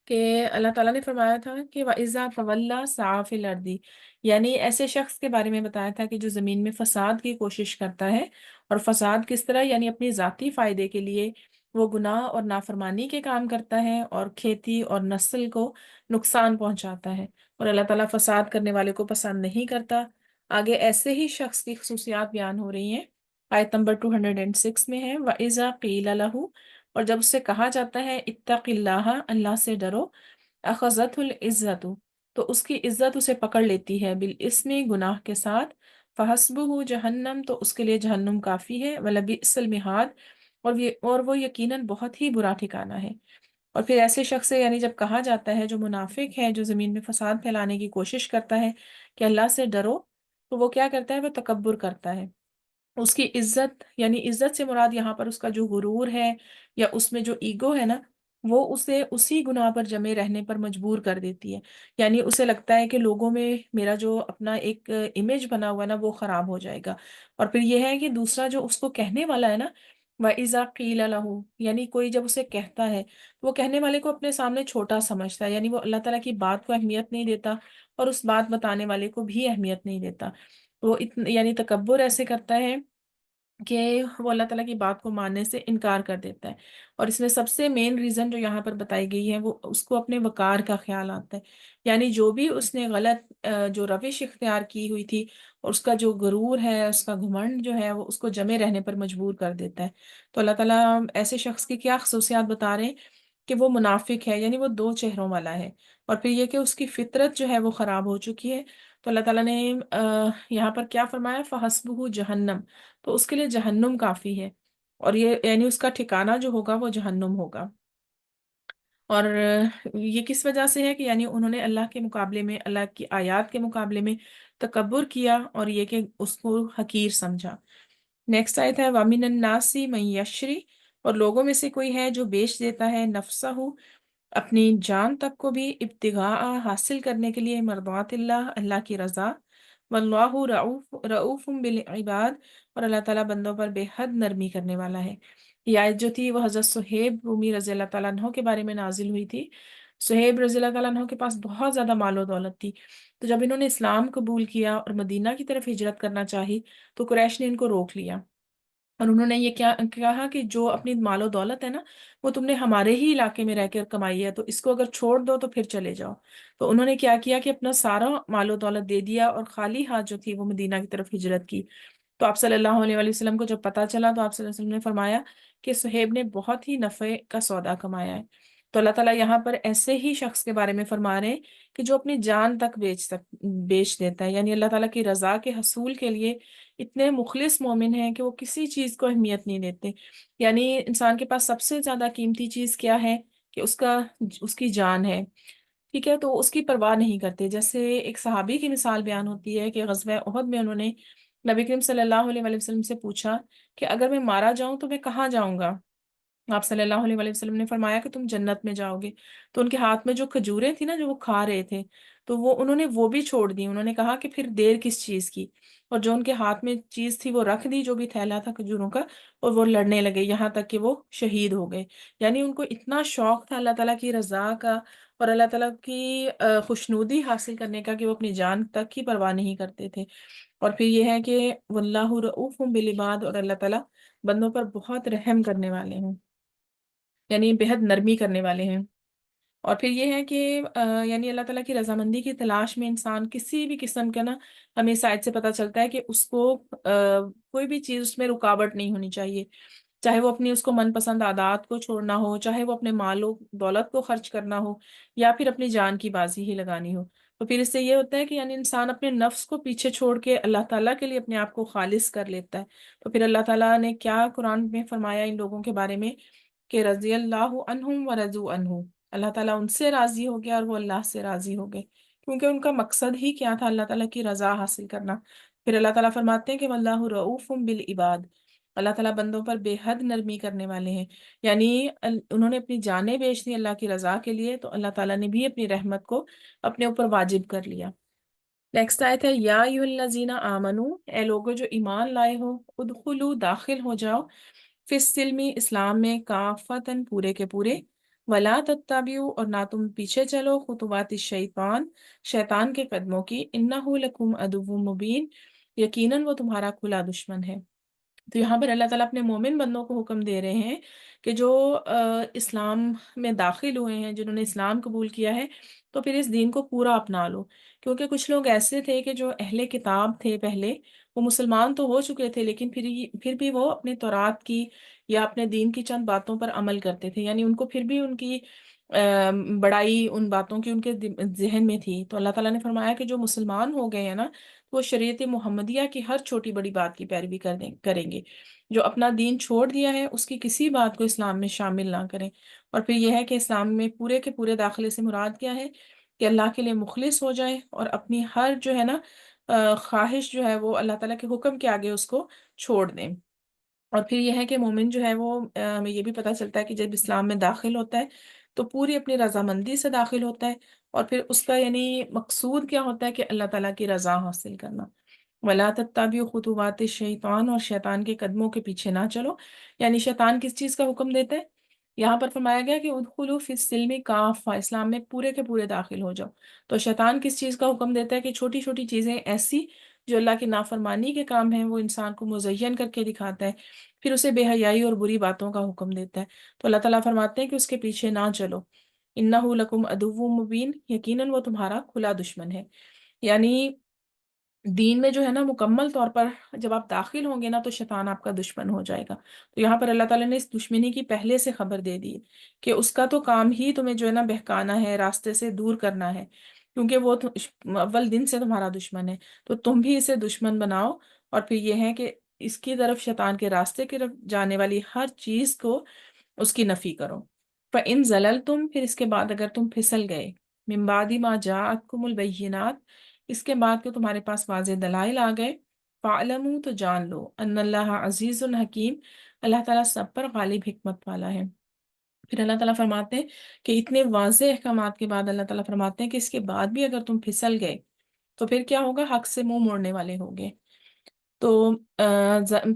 کہ اللہ تعالیٰ نے فرمایا تھا کہ وَإِذَا تَوَلَّى سَعَىٰ فِي الْأَرْضِ، یعنی ایسے شخص کے بارے میں بتایا تھا کہ جو زمین میں فساد کی کوشش کرتا ہے، اور فساد کس طرح، یعنی اپنی ذاتی فائدے کے لیے وہ گناہ اور نافرمانی کے کام کرتا ہے اور کھیتی اور نسل کو نقصان پہنچاتا ہے، اور اللہ تعالیٰ فساد کرنے والے کو پسند نہیں کرتا۔ آگے ایسے ہی شخص کی خصوصیات بیان ہو رہی ہیں، آیت نمبر 206 میں ہے وَإِذَا قِيلَ لَهُ، اور جب اس سے کہا جاتا ہے اتق اللہ، اللہ سے ڈرو، اخذت العزت، تو اس کی عزت اسے پکڑ لیتی ہے، بالاسم، گناہ کے ساتھ، فحسبہ جہنم، تو اس کے لیے جہنم کافی ہے، ولبئس المہاد، اور وہ یقیناً بہت ہی برا ٹھکانہ ہے۔ اور پھر ایسے شخص سے یعنی جب کہا جاتا ہے جو منافق ہے، جو زمین میں فساد پھیلانے کی کوشش کرتا ہے کہ اللہ سے ڈرو، تو وہ کیا کرتا ہے، وہ تکبر کرتا ہے۔ اس کی عزت، یعنی عزت سے مراد یہاں پر اس کا جو غرور ہے یا اس میں جو ایگو ہے نا، وہ اسے اسی گناہ پر جمے رہنے پر مجبور کر دیتی ہے. یعنی اسے لگتا ہے کہ لوگوں میں میرا جو اپنا ایک امیج بنا ہوا ہے نا وہ خراب ہو جائے گا. اور پھر یہ ہے کہ دوسرا جو اس کو کہنے والا ہے نا، وَإِذَا قِيلَ لَهُ، یعنی کوئی جب اسے کہتا ہے تو وہ کہنے والے کو اپنے سامنے چھوٹا سمجھتا ہے، یعنی وہ اللہ تعالیٰ کی بات کو اہمیت نہیں دیتا اور اس بات بتانے والے کو بھی اہمیت نہیں دیتا. وہ یعنی تکبر ایسے کرتا ہے کہ وہ اللہ تعالیٰ کی بات کو ماننے سے انکار کر دیتا ہے. اور اس میں سب سے مین ریزن جو یہاں پر بتائی گئی ہے وہ اس کو اپنے وقار کا خیال آتا ہے. یعنی جو بھی اس نے غلط جو روش اختیار کی ہوئی تھی، اور اس کا جو غرور ہے، اس کا گھمنڈ جو ہے وہ اس کو جمے رہنے پر مجبور کر دیتا ہے. تو اللہ تعالیٰ ایسے شخص کی کیا خصوصیات بتا رہے ہیں کہ وہ منافق ہے، یعنی وہ دو چہروں والا ہے. اور پھر یہ کہ اس کی فطرت جو ہے وہ خراب ہو چکی ہے. تو اللہ تعالیٰ نے یہاں پر کیا فرمایا، فحسبہ جہنم، تو اس کے لیے جہنم کافی ہے. اور یہ یعنی اس کا ٹھکانہ جو ہوگا وہ جہنم ہوگا. اور یہ کس وجہ سے ہے کہ یعنی انہوں نے اللہ کے مقابلے میں، اللہ کی آیات کے مقابلے میں تکبر کیا، اور یہ کہ اس کو حقیر سمجھا. نیکسٹ آیت ہے وَمِنَ النَّاسِ مَن یشری، اور لوگوں میں سے کوئی ہے جو بیچ دیتا ہے نفسہ، اپنی جان تک کو بھی، ابتغاء حاصل کرنے کے لیے، مرضات اللہ، اللہ کی رضا، واللہ رعوف بالعباد، اور اللہ تعالیٰ بندوں پر بے حد نرمی کرنے والا ہے. یہ آیت جو تھی وہ حضرت صہیب رومی رضی اللہ تعالیٰ عنہ کے بارے میں نازل ہوئی تھی. صہیب رضی اللہ تعالیٰ عنہ کے پاس بہت زیادہ مال و دولت تھی. تو جب انہوں نے اسلام قبول کیا اور مدینہ کی طرف ہجرت کرنا چاہی تو قریش نے ان کو روک لیا. اور انہوں نے یہ کیا کہا کہ جو اپنی مال و دولت ہے نا وہ تم نے ہمارے ہی علاقے میں رہ کر کمائی ہے، تو اس کو اگر چھوڑ دو تو پھر چلے جاؤ. تو انہوں نے کیا کیا کہ اپنا سارا مال و دولت دے دیا اور خالی ہاتھ جو تھی وہ مدینہ کی طرف ہجرت کی. تو آپ صلی اللہ علیہ وآلہ وسلم کو جب پتہ چلا تو آپ صلی اللہ علیہ وسلم نے فرمایا کہ صہیب نے بہت ہی نفع کا سودا کمایا ہے. تو اللہ تعالیٰ یہاں پر ایسے ہی شخص کے بارے میں فرما رہے ہیں کہ جو اپنی جان تک بیچ دیتا ہے، یعنی اللہ تعالیٰ کی رضا کے حصول کے لیے اتنے مخلص مومن ہیں کہ وہ کسی چیز کو اہمیت نہیں دیتے. یعنی انسان کے پاس سب سے زیادہ قیمتی چیز کیا ہے کہ اس کی جان ہے. ٹھیک ہے، تو اس کی پرواہ نہیں کرتے. جیسے ایک صحابی کی مثال بیان ہوتی ہے کہ غزوہ احد میں انہوں نے نبی کریم صلی اللہ علیہ وآلہ وسلم سے پوچھا کہ اگر میں مارا جاؤں تو میں کہاں جاؤں گا؟ آپ صلی اللہ علیہ وآلہ وسلم نے فرمایا کہ تم جنت میں جاؤ گے. تو ان کے ہاتھ میں جو کھجوریں تھی نا جو وہ کھا رہے تھے، تو انہوں نے وہ بھی چھوڑ دی. انہوں نے کہا کہ پھر دیر کس چیز کی، اور جو ان کے ہاتھ میں چیز تھی وہ رکھ دی، جو بھی تھیلا تھا کھجوروں کا، اور وہ لڑنے لگے یہاں تک کہ وہ شہید ہو گئے. یعنی ان کو اتنا شوق تھا اللہ تعالیٰ کی رضا کا اور اللہ تعالیٰ کی خوشنودی حاصل کرنے کا کہ وہ اپنی جان تک کی پرواہ نہیں کرتے تھے. اور پھر یہ ہے کہ واللہ رؤوف بالعباد، اور اللہ تعالیٰ بندوں پر بہت رحم کرنے والے ہیں، یعنی بےحد نرمی کرنے والے ہیں. اور پھر یہ ہے کہ یعنی اللہ تعالیٰ کی رضامندی کی تلاش میں انسان کسی بھی قسم کا نا، ہمیں اس آیت سے پتہ چلتا ہے کہ اس کو کوئی بھی چیز اس میں رکاوٹ نہیں ہونی چاہیے. چاہے وہ اپنی اس کو من پسند عادات کو چھوڑنا ہو، چاہے وہ اپنے مال و دولت کو خرچ کرنا ہو، یا پھر اپنی جان کی بازی ہی لگانی ہو. تو پھر اس سے یہ ہوتا ہے کہ یعنی انسان اپنے نفس کو پیچھے چھوڑ کے اللہ تعالیٰ کے لیے اپنے آپ کو خالص کر لیتا ہے. تو پھر اللہ تعالیٰ نے کیا قرآن میں فرمایا ان لوگوں کے بارے میں کہ رضی اللہ عنہم ورضوا عنہ، اللہ تعالیٰ ان سے راضی ہو گیا اور وہ اللہ سے راضی ہو گئے، کیونکہ ان کا مقصد ہی کیا تھا، اللہ تعالیٰ کی رضا حاصل کرنا. پھر اللہ تعالیٰ فرماتے ہیں کہ واللہ رؤوف بالعباد، اللہ تعالیٰ بندوں پر بے حد نرمی کرنے والے ہیں. یعنی انہوں نے اپنی جانیں بیچ دی اللہ کی رضا کے لیے، تو اللہ تعالیٰ نے بھی اپنی رحمت کو اپنے اوپر واجب کر لیا. نیکسٹ آیت ہے یا ایھا الذین آمنو، اے لوگو جو ایمان لائے ہو، ادخلوا داخل ہو جاؤ، فی السلم اسلام میں، کافتن پورے کے پورے، ولا تتبعوا اور نہ تم پیچھے چلو، خطوات الشیطان شیطان کے قدموں کی، انہ لکم عدو مبین، یقیناً وہ تمہارا کھلا دشمن ہے. تو یہاں پر اللہ تعالیٰ اپنے مومن بندوں کو حکم دے رہے ہیں کہ جو اسلام میں داخل ہوئے ہیں، جنہوں نے اسلام قبول کیا ہے، تو پھر اس دین کو پورا اپنا لو. کیونکہ کچھ لوگ ایسے تھے کہ جو اہل کتاب تھے پہلے، وہ مسلمان تو ہو چکے تھے لیکن پھر بھی وہ اپنے تورات کی یا اپنے دین کی چند باتوں پر عمل کرتے تھے. یعنی ان کو پھر بھی ان کی بڑائی ان باتوں کی ان کے ذہن میں تھی. تو اللہ تعالیٰ نے فرمایا کہ جو مسلمان ہو گئے ہیں نا، وہ شریعت محمدیہ کی ہر چھوٹی بڑی بات کی پیروی کریں گے. جو اپنا دین چھوڑ دیا ہے اس کی کسی بات کو اسلام میں شامل نہ کریں. اور پھر یہ ہے کہ اسلام میں پورے کے پورے داخلے سے مراد کیا ہے کہ اللہ کے لیے مخلص ہو جائیں اور اپنی ہر جو ہے نا خواہش جو ہے وہ اللہ تعالیٰ کے حکم کے آگے اس کو چھوڑ دیں. اور پھر یہ ہے کہ مومن جو ہے وہ ہمیں یہ بھی پتہ چلتا ہے کہ جب اسلام میں داخل ہوتا ہے تو پوری اپنی رضامندی سے داخل ہوتا ہے، اور پھر اس کا یعنی مقصود کیا ہوتا ہے کہ اللہ تعالیٰ کی رضا حاصل کرنا۔ وَلَا تَتَّبِعُوا خُطُوَاتِ الشَّيْطَانِ، اور شیطان کے قدموں کے پیچھے نہ چلو۔ یعنی شیطان کس چیز کا حکم دیتا ہے؟ یہاں پر فرمایا گیا کہ ادخلوا فی السلم کافہ، اسلام میں پورے کے پورے داخل ہو جاؤ۔ تو شیطان کس چیز کا حکم دیتا ہے؟ کہ چھوٹی چھوٹی چیزیں ایسی جو اللہ کی نافرمانی کے کام ہیں وہ انسان کو مزین کر کے دکھاتا ہے، پھر اسے بے حیائی اور بری باتوں کا حکم دیتا ہے۔ تو اللہ تعالیٰ فرماتے ہیں کہ اس کے پیچھے نہ چلو۔ انہ لکم عدو مبین، یقیناً وہ تمہارا کھلا دشمن ہے۔ یعنی دین میں جو ہے نا مکمل طور پر جب آپ داخل ہوں گے نا تو شیطان آپ کا دشمن ہو جائے گا۔ تو یہاں پر اللہ تعالیٰ نے اس دشمنی کی پہلے سے خبر دے دی کہ اس کا تو کام ہی تمہیں جو ہے نا بہکانا ہے، راستے سے دور کرنا ہے، کیونکہ وہ اول دن سے تمہارا دشمن ہے۔ تو تم بھی اسے دشمن بناؤ، اور پھر یہ ہے کہ اس کی طرف، شیطان کے راستے کی طرف جانے والی ہر چیز کو اس کی نفی کرو۔ فَإِن زَلَلْتُمْ، پھر اس کے بعد اگر تم پھسل گئے، مِن بَعْدِ مَا جَاءَتْكُمُ الْبَيِّنَاتُ، اس کے بعد کہ تمہارے پاس واضح دلائل آ گئے، فَاعْلَمُوا، تو جان لو، ان اللہ عزیز الحکیم، اللہ تعالیٰ سب پر غالب حکمت والا ہے۔ پھر اللہ تعالیٰ فرماتے ہیں کہ اتنے واضح احکامات کے بعد اللہ تعالیٰ فرماتے ہیں کہ اس کے بعد بھی اگر تم پھسل گئے تو پھر کیا ہوگا؟ حق سے منہ موڑنے والے ہوگے۔ تو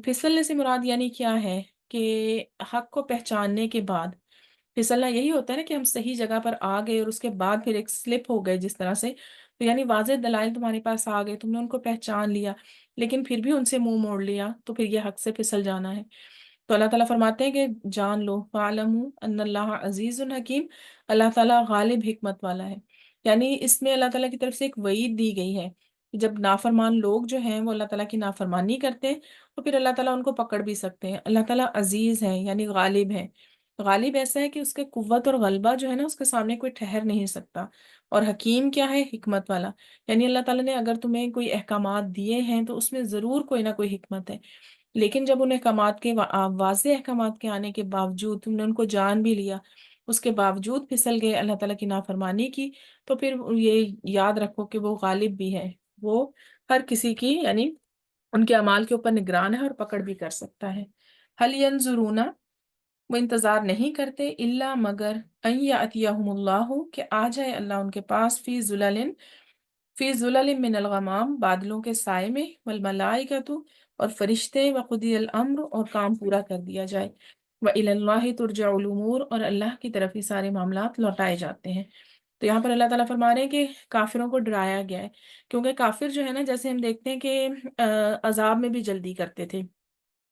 پھسلنے سے مراد یعنی کیا ہے؟ کہ حق کو پہچاننے کے بعد پھسلنا یہی ہوتا ہے نا کہ ہم صحیح جگہ پر آ گئے اور اس کے بعد پھر ایک سلپ ہو گئے جس طرح سے، تو یعنی واضح دلائل تمہارے پاس آ گئے، تم نے ان کو پہچان لیا لیکن پھر بھی ان سے منہ موڑ لیا، تو پھر یہ حق سے پھسل جانا ہے۔ تو اللہ تعالیٰ فرماتے ہیں کہ جان لو، فَاعْلَمُوا أَنَّ اللَّهَ عَزِيزٌ حَكِيمٌ، اللہ تعالیٰ غالب حکمت والا ہے۔ یعنی اس میں اللہ تعالیٰ کی طرف سے ایک وعید دی گئی ہے کہ جب نافرمان لوگ جو ہیں وہ اللہ تعالیٰ کی نافرمانی کرتے ہیں تو پھر اللہ تعالیٰ ان کو پکڑ بھی سکتے ہیں۔ اللہ تعالیٰ عزیز ہے یعنی غالب ہے۔ غالب ایسا ہے کہ اس کے قوت اور غلبہ جو ہے نا اس کے سامنے کوئی ٹھہر نہیں سکتا۔ اور حکیم کیا ہے؟ حکمت والا۔ یعنی اللہ تعالیٰ نے اگر تمہیں کوئی احکامات دیے ہیں تو اس میں ضرور کوئی نہ کوئی حکمت ہے، لیکن جب ان احکامات کے واضح احکامات کے آنے کے باوجود تم نے ان کو جان بھی لیا، اس کے باوجود پھسل گئے، اللہ تعالیٰ کی نافرمانی کی، تو پھر یہ یاد رکھو کہ وہ غالب بھی ہے، وہ ہر کسی کی یعنی ان کے اعمال کے اوپر نگران ہے اور پکڑ بھی کر سکتا ہے۔ حل ینظرون، وہ انتظار نہیں کرتے، الا مگر ان یاتیہم اللہ، کہ آ جائے اللہ ان کے پاس، فی ظلل من الغمام، بادلوں کے سائے میں، والملائکۃ، اور فرشتے، وقضی الامر، اور کام پورا کر دیا جائے، وإلی اللہ ترجع الامور، اور اللہ کی طرف ہی سارے معاملات لوٹائے جاتے ہیں۔ تو یہاں پر اللہ تعالیٰ فرما رہے ہیں کہ کافروں کو ڈرایا گیا ہے، کیونکہ کافر جو ہے نا جیسے ہم دیکھتے ہیں کہ عذاب میں بھی جلدی کرتے تھے،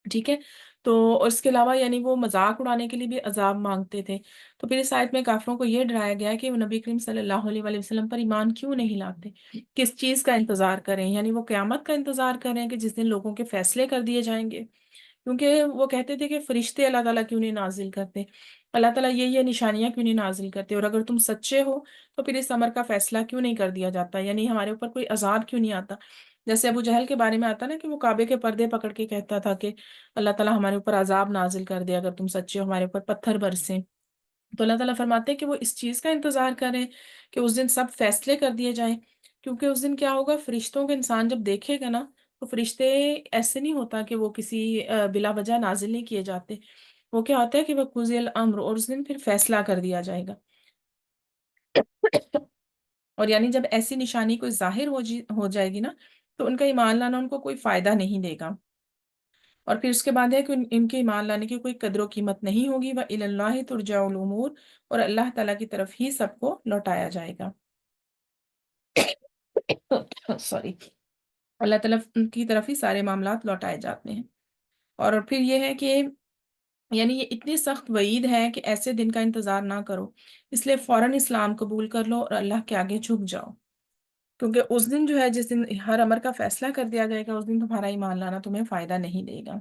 ٹھیک ہے، تو اور اس کے علاوہ یعنی وہ مذاق اڑانے کے لیے بھی عذاب مانگتے تھے۔ تو پھر اس آیت میں کافروں کو یہ ڈرایا گیا کہ وہ نبی کریم صلی اللہ علیہ وآلہ وسلم پر ایمان کیوں نہیں لاتے، کس چیز کا انتظار کریں، یعنی وہ قیامت کا انتظار کریں کہ جس دن لوگوں کے فیصلے کر دیے جائیں گے، کیونکہ وہ کہتے تھے کہ فرشتے اللہ تعالیٰ کیوں نہیں نازل کرتے، اللہ تعالیٰ یہ نشانیاں کیوں نہیں نازل کرتے، اور اگر تم سچے ہو تو پھر اس امر کا فیصلہ کیوں نہیں کر دیا جاتا، یعنی ہمارے اوپر کوئی عذاب کیوں نہیں آتا۔ جیسے ابو جہل کے بارے میں آتا نا کہ وہ کعبے کے پردے پکڑ کے کہتا تھا کہ اللہ تعالیٰ ہمارے اوپر عذاب نازل کر دے اگر تم سچے ہو، ہمارے اوپر پتھر برسیں۔ تو اللہ تعالیٰ فرماتے ہیں کہ وہ اس چیز کا انتظار کریں کہ اس دن سب فیصلے کر دیے جائیں، کیونکہ اس دن کیا ہوگا، فرشتوں کے انسان جب دیکھے گا نا تو فرشتے ایسے نہیں ہوتا کہ وہ کسی بلا وجہ نازل نہیں کیے جاتے، وہ کیا ہوتا ہے کہ وہ قضی الامر، اور اس دن پھر فیصلہ کر دیا جائے گا۔ اور یعنی جب ایسی نشانی کوئی ظاہر ہو جائے گی نا تو ان کا ایمان لانا ان کو کوئی فائدہ نہیں دے گا، اور پھر اس کے بعد ہے کہ ان کے ایمان لانے کی کوئی قدر و قیمت نہیں ہوگی، وَإِلَى اللَّهِ تُرْجَعُ الْأُمُورُ، اور اللہ تعالیٰ کی طرف ہی سب کو لوٹایا جائے گا۔ سوری، اللہ تعالیٰ کی طرف ہی سارے معاملات لوٹائے جاتے ہیں۔ اور پھر یہ ہے کہ یعنی یہ اتنی سخت وعید ہے کہ ایسے دن کا انتظار نہ کرو، اس لیے فوراً اسلام قبول کر لو اور اللہ کے آگے جھک جاؤ، کیونکہ اس دن جو ہے جس دن ہر امر کا فیصلہ کر دیا جائے گا اس دن تمہارا ایمان لانا تمہیں فائدہ نہیں دے گا۔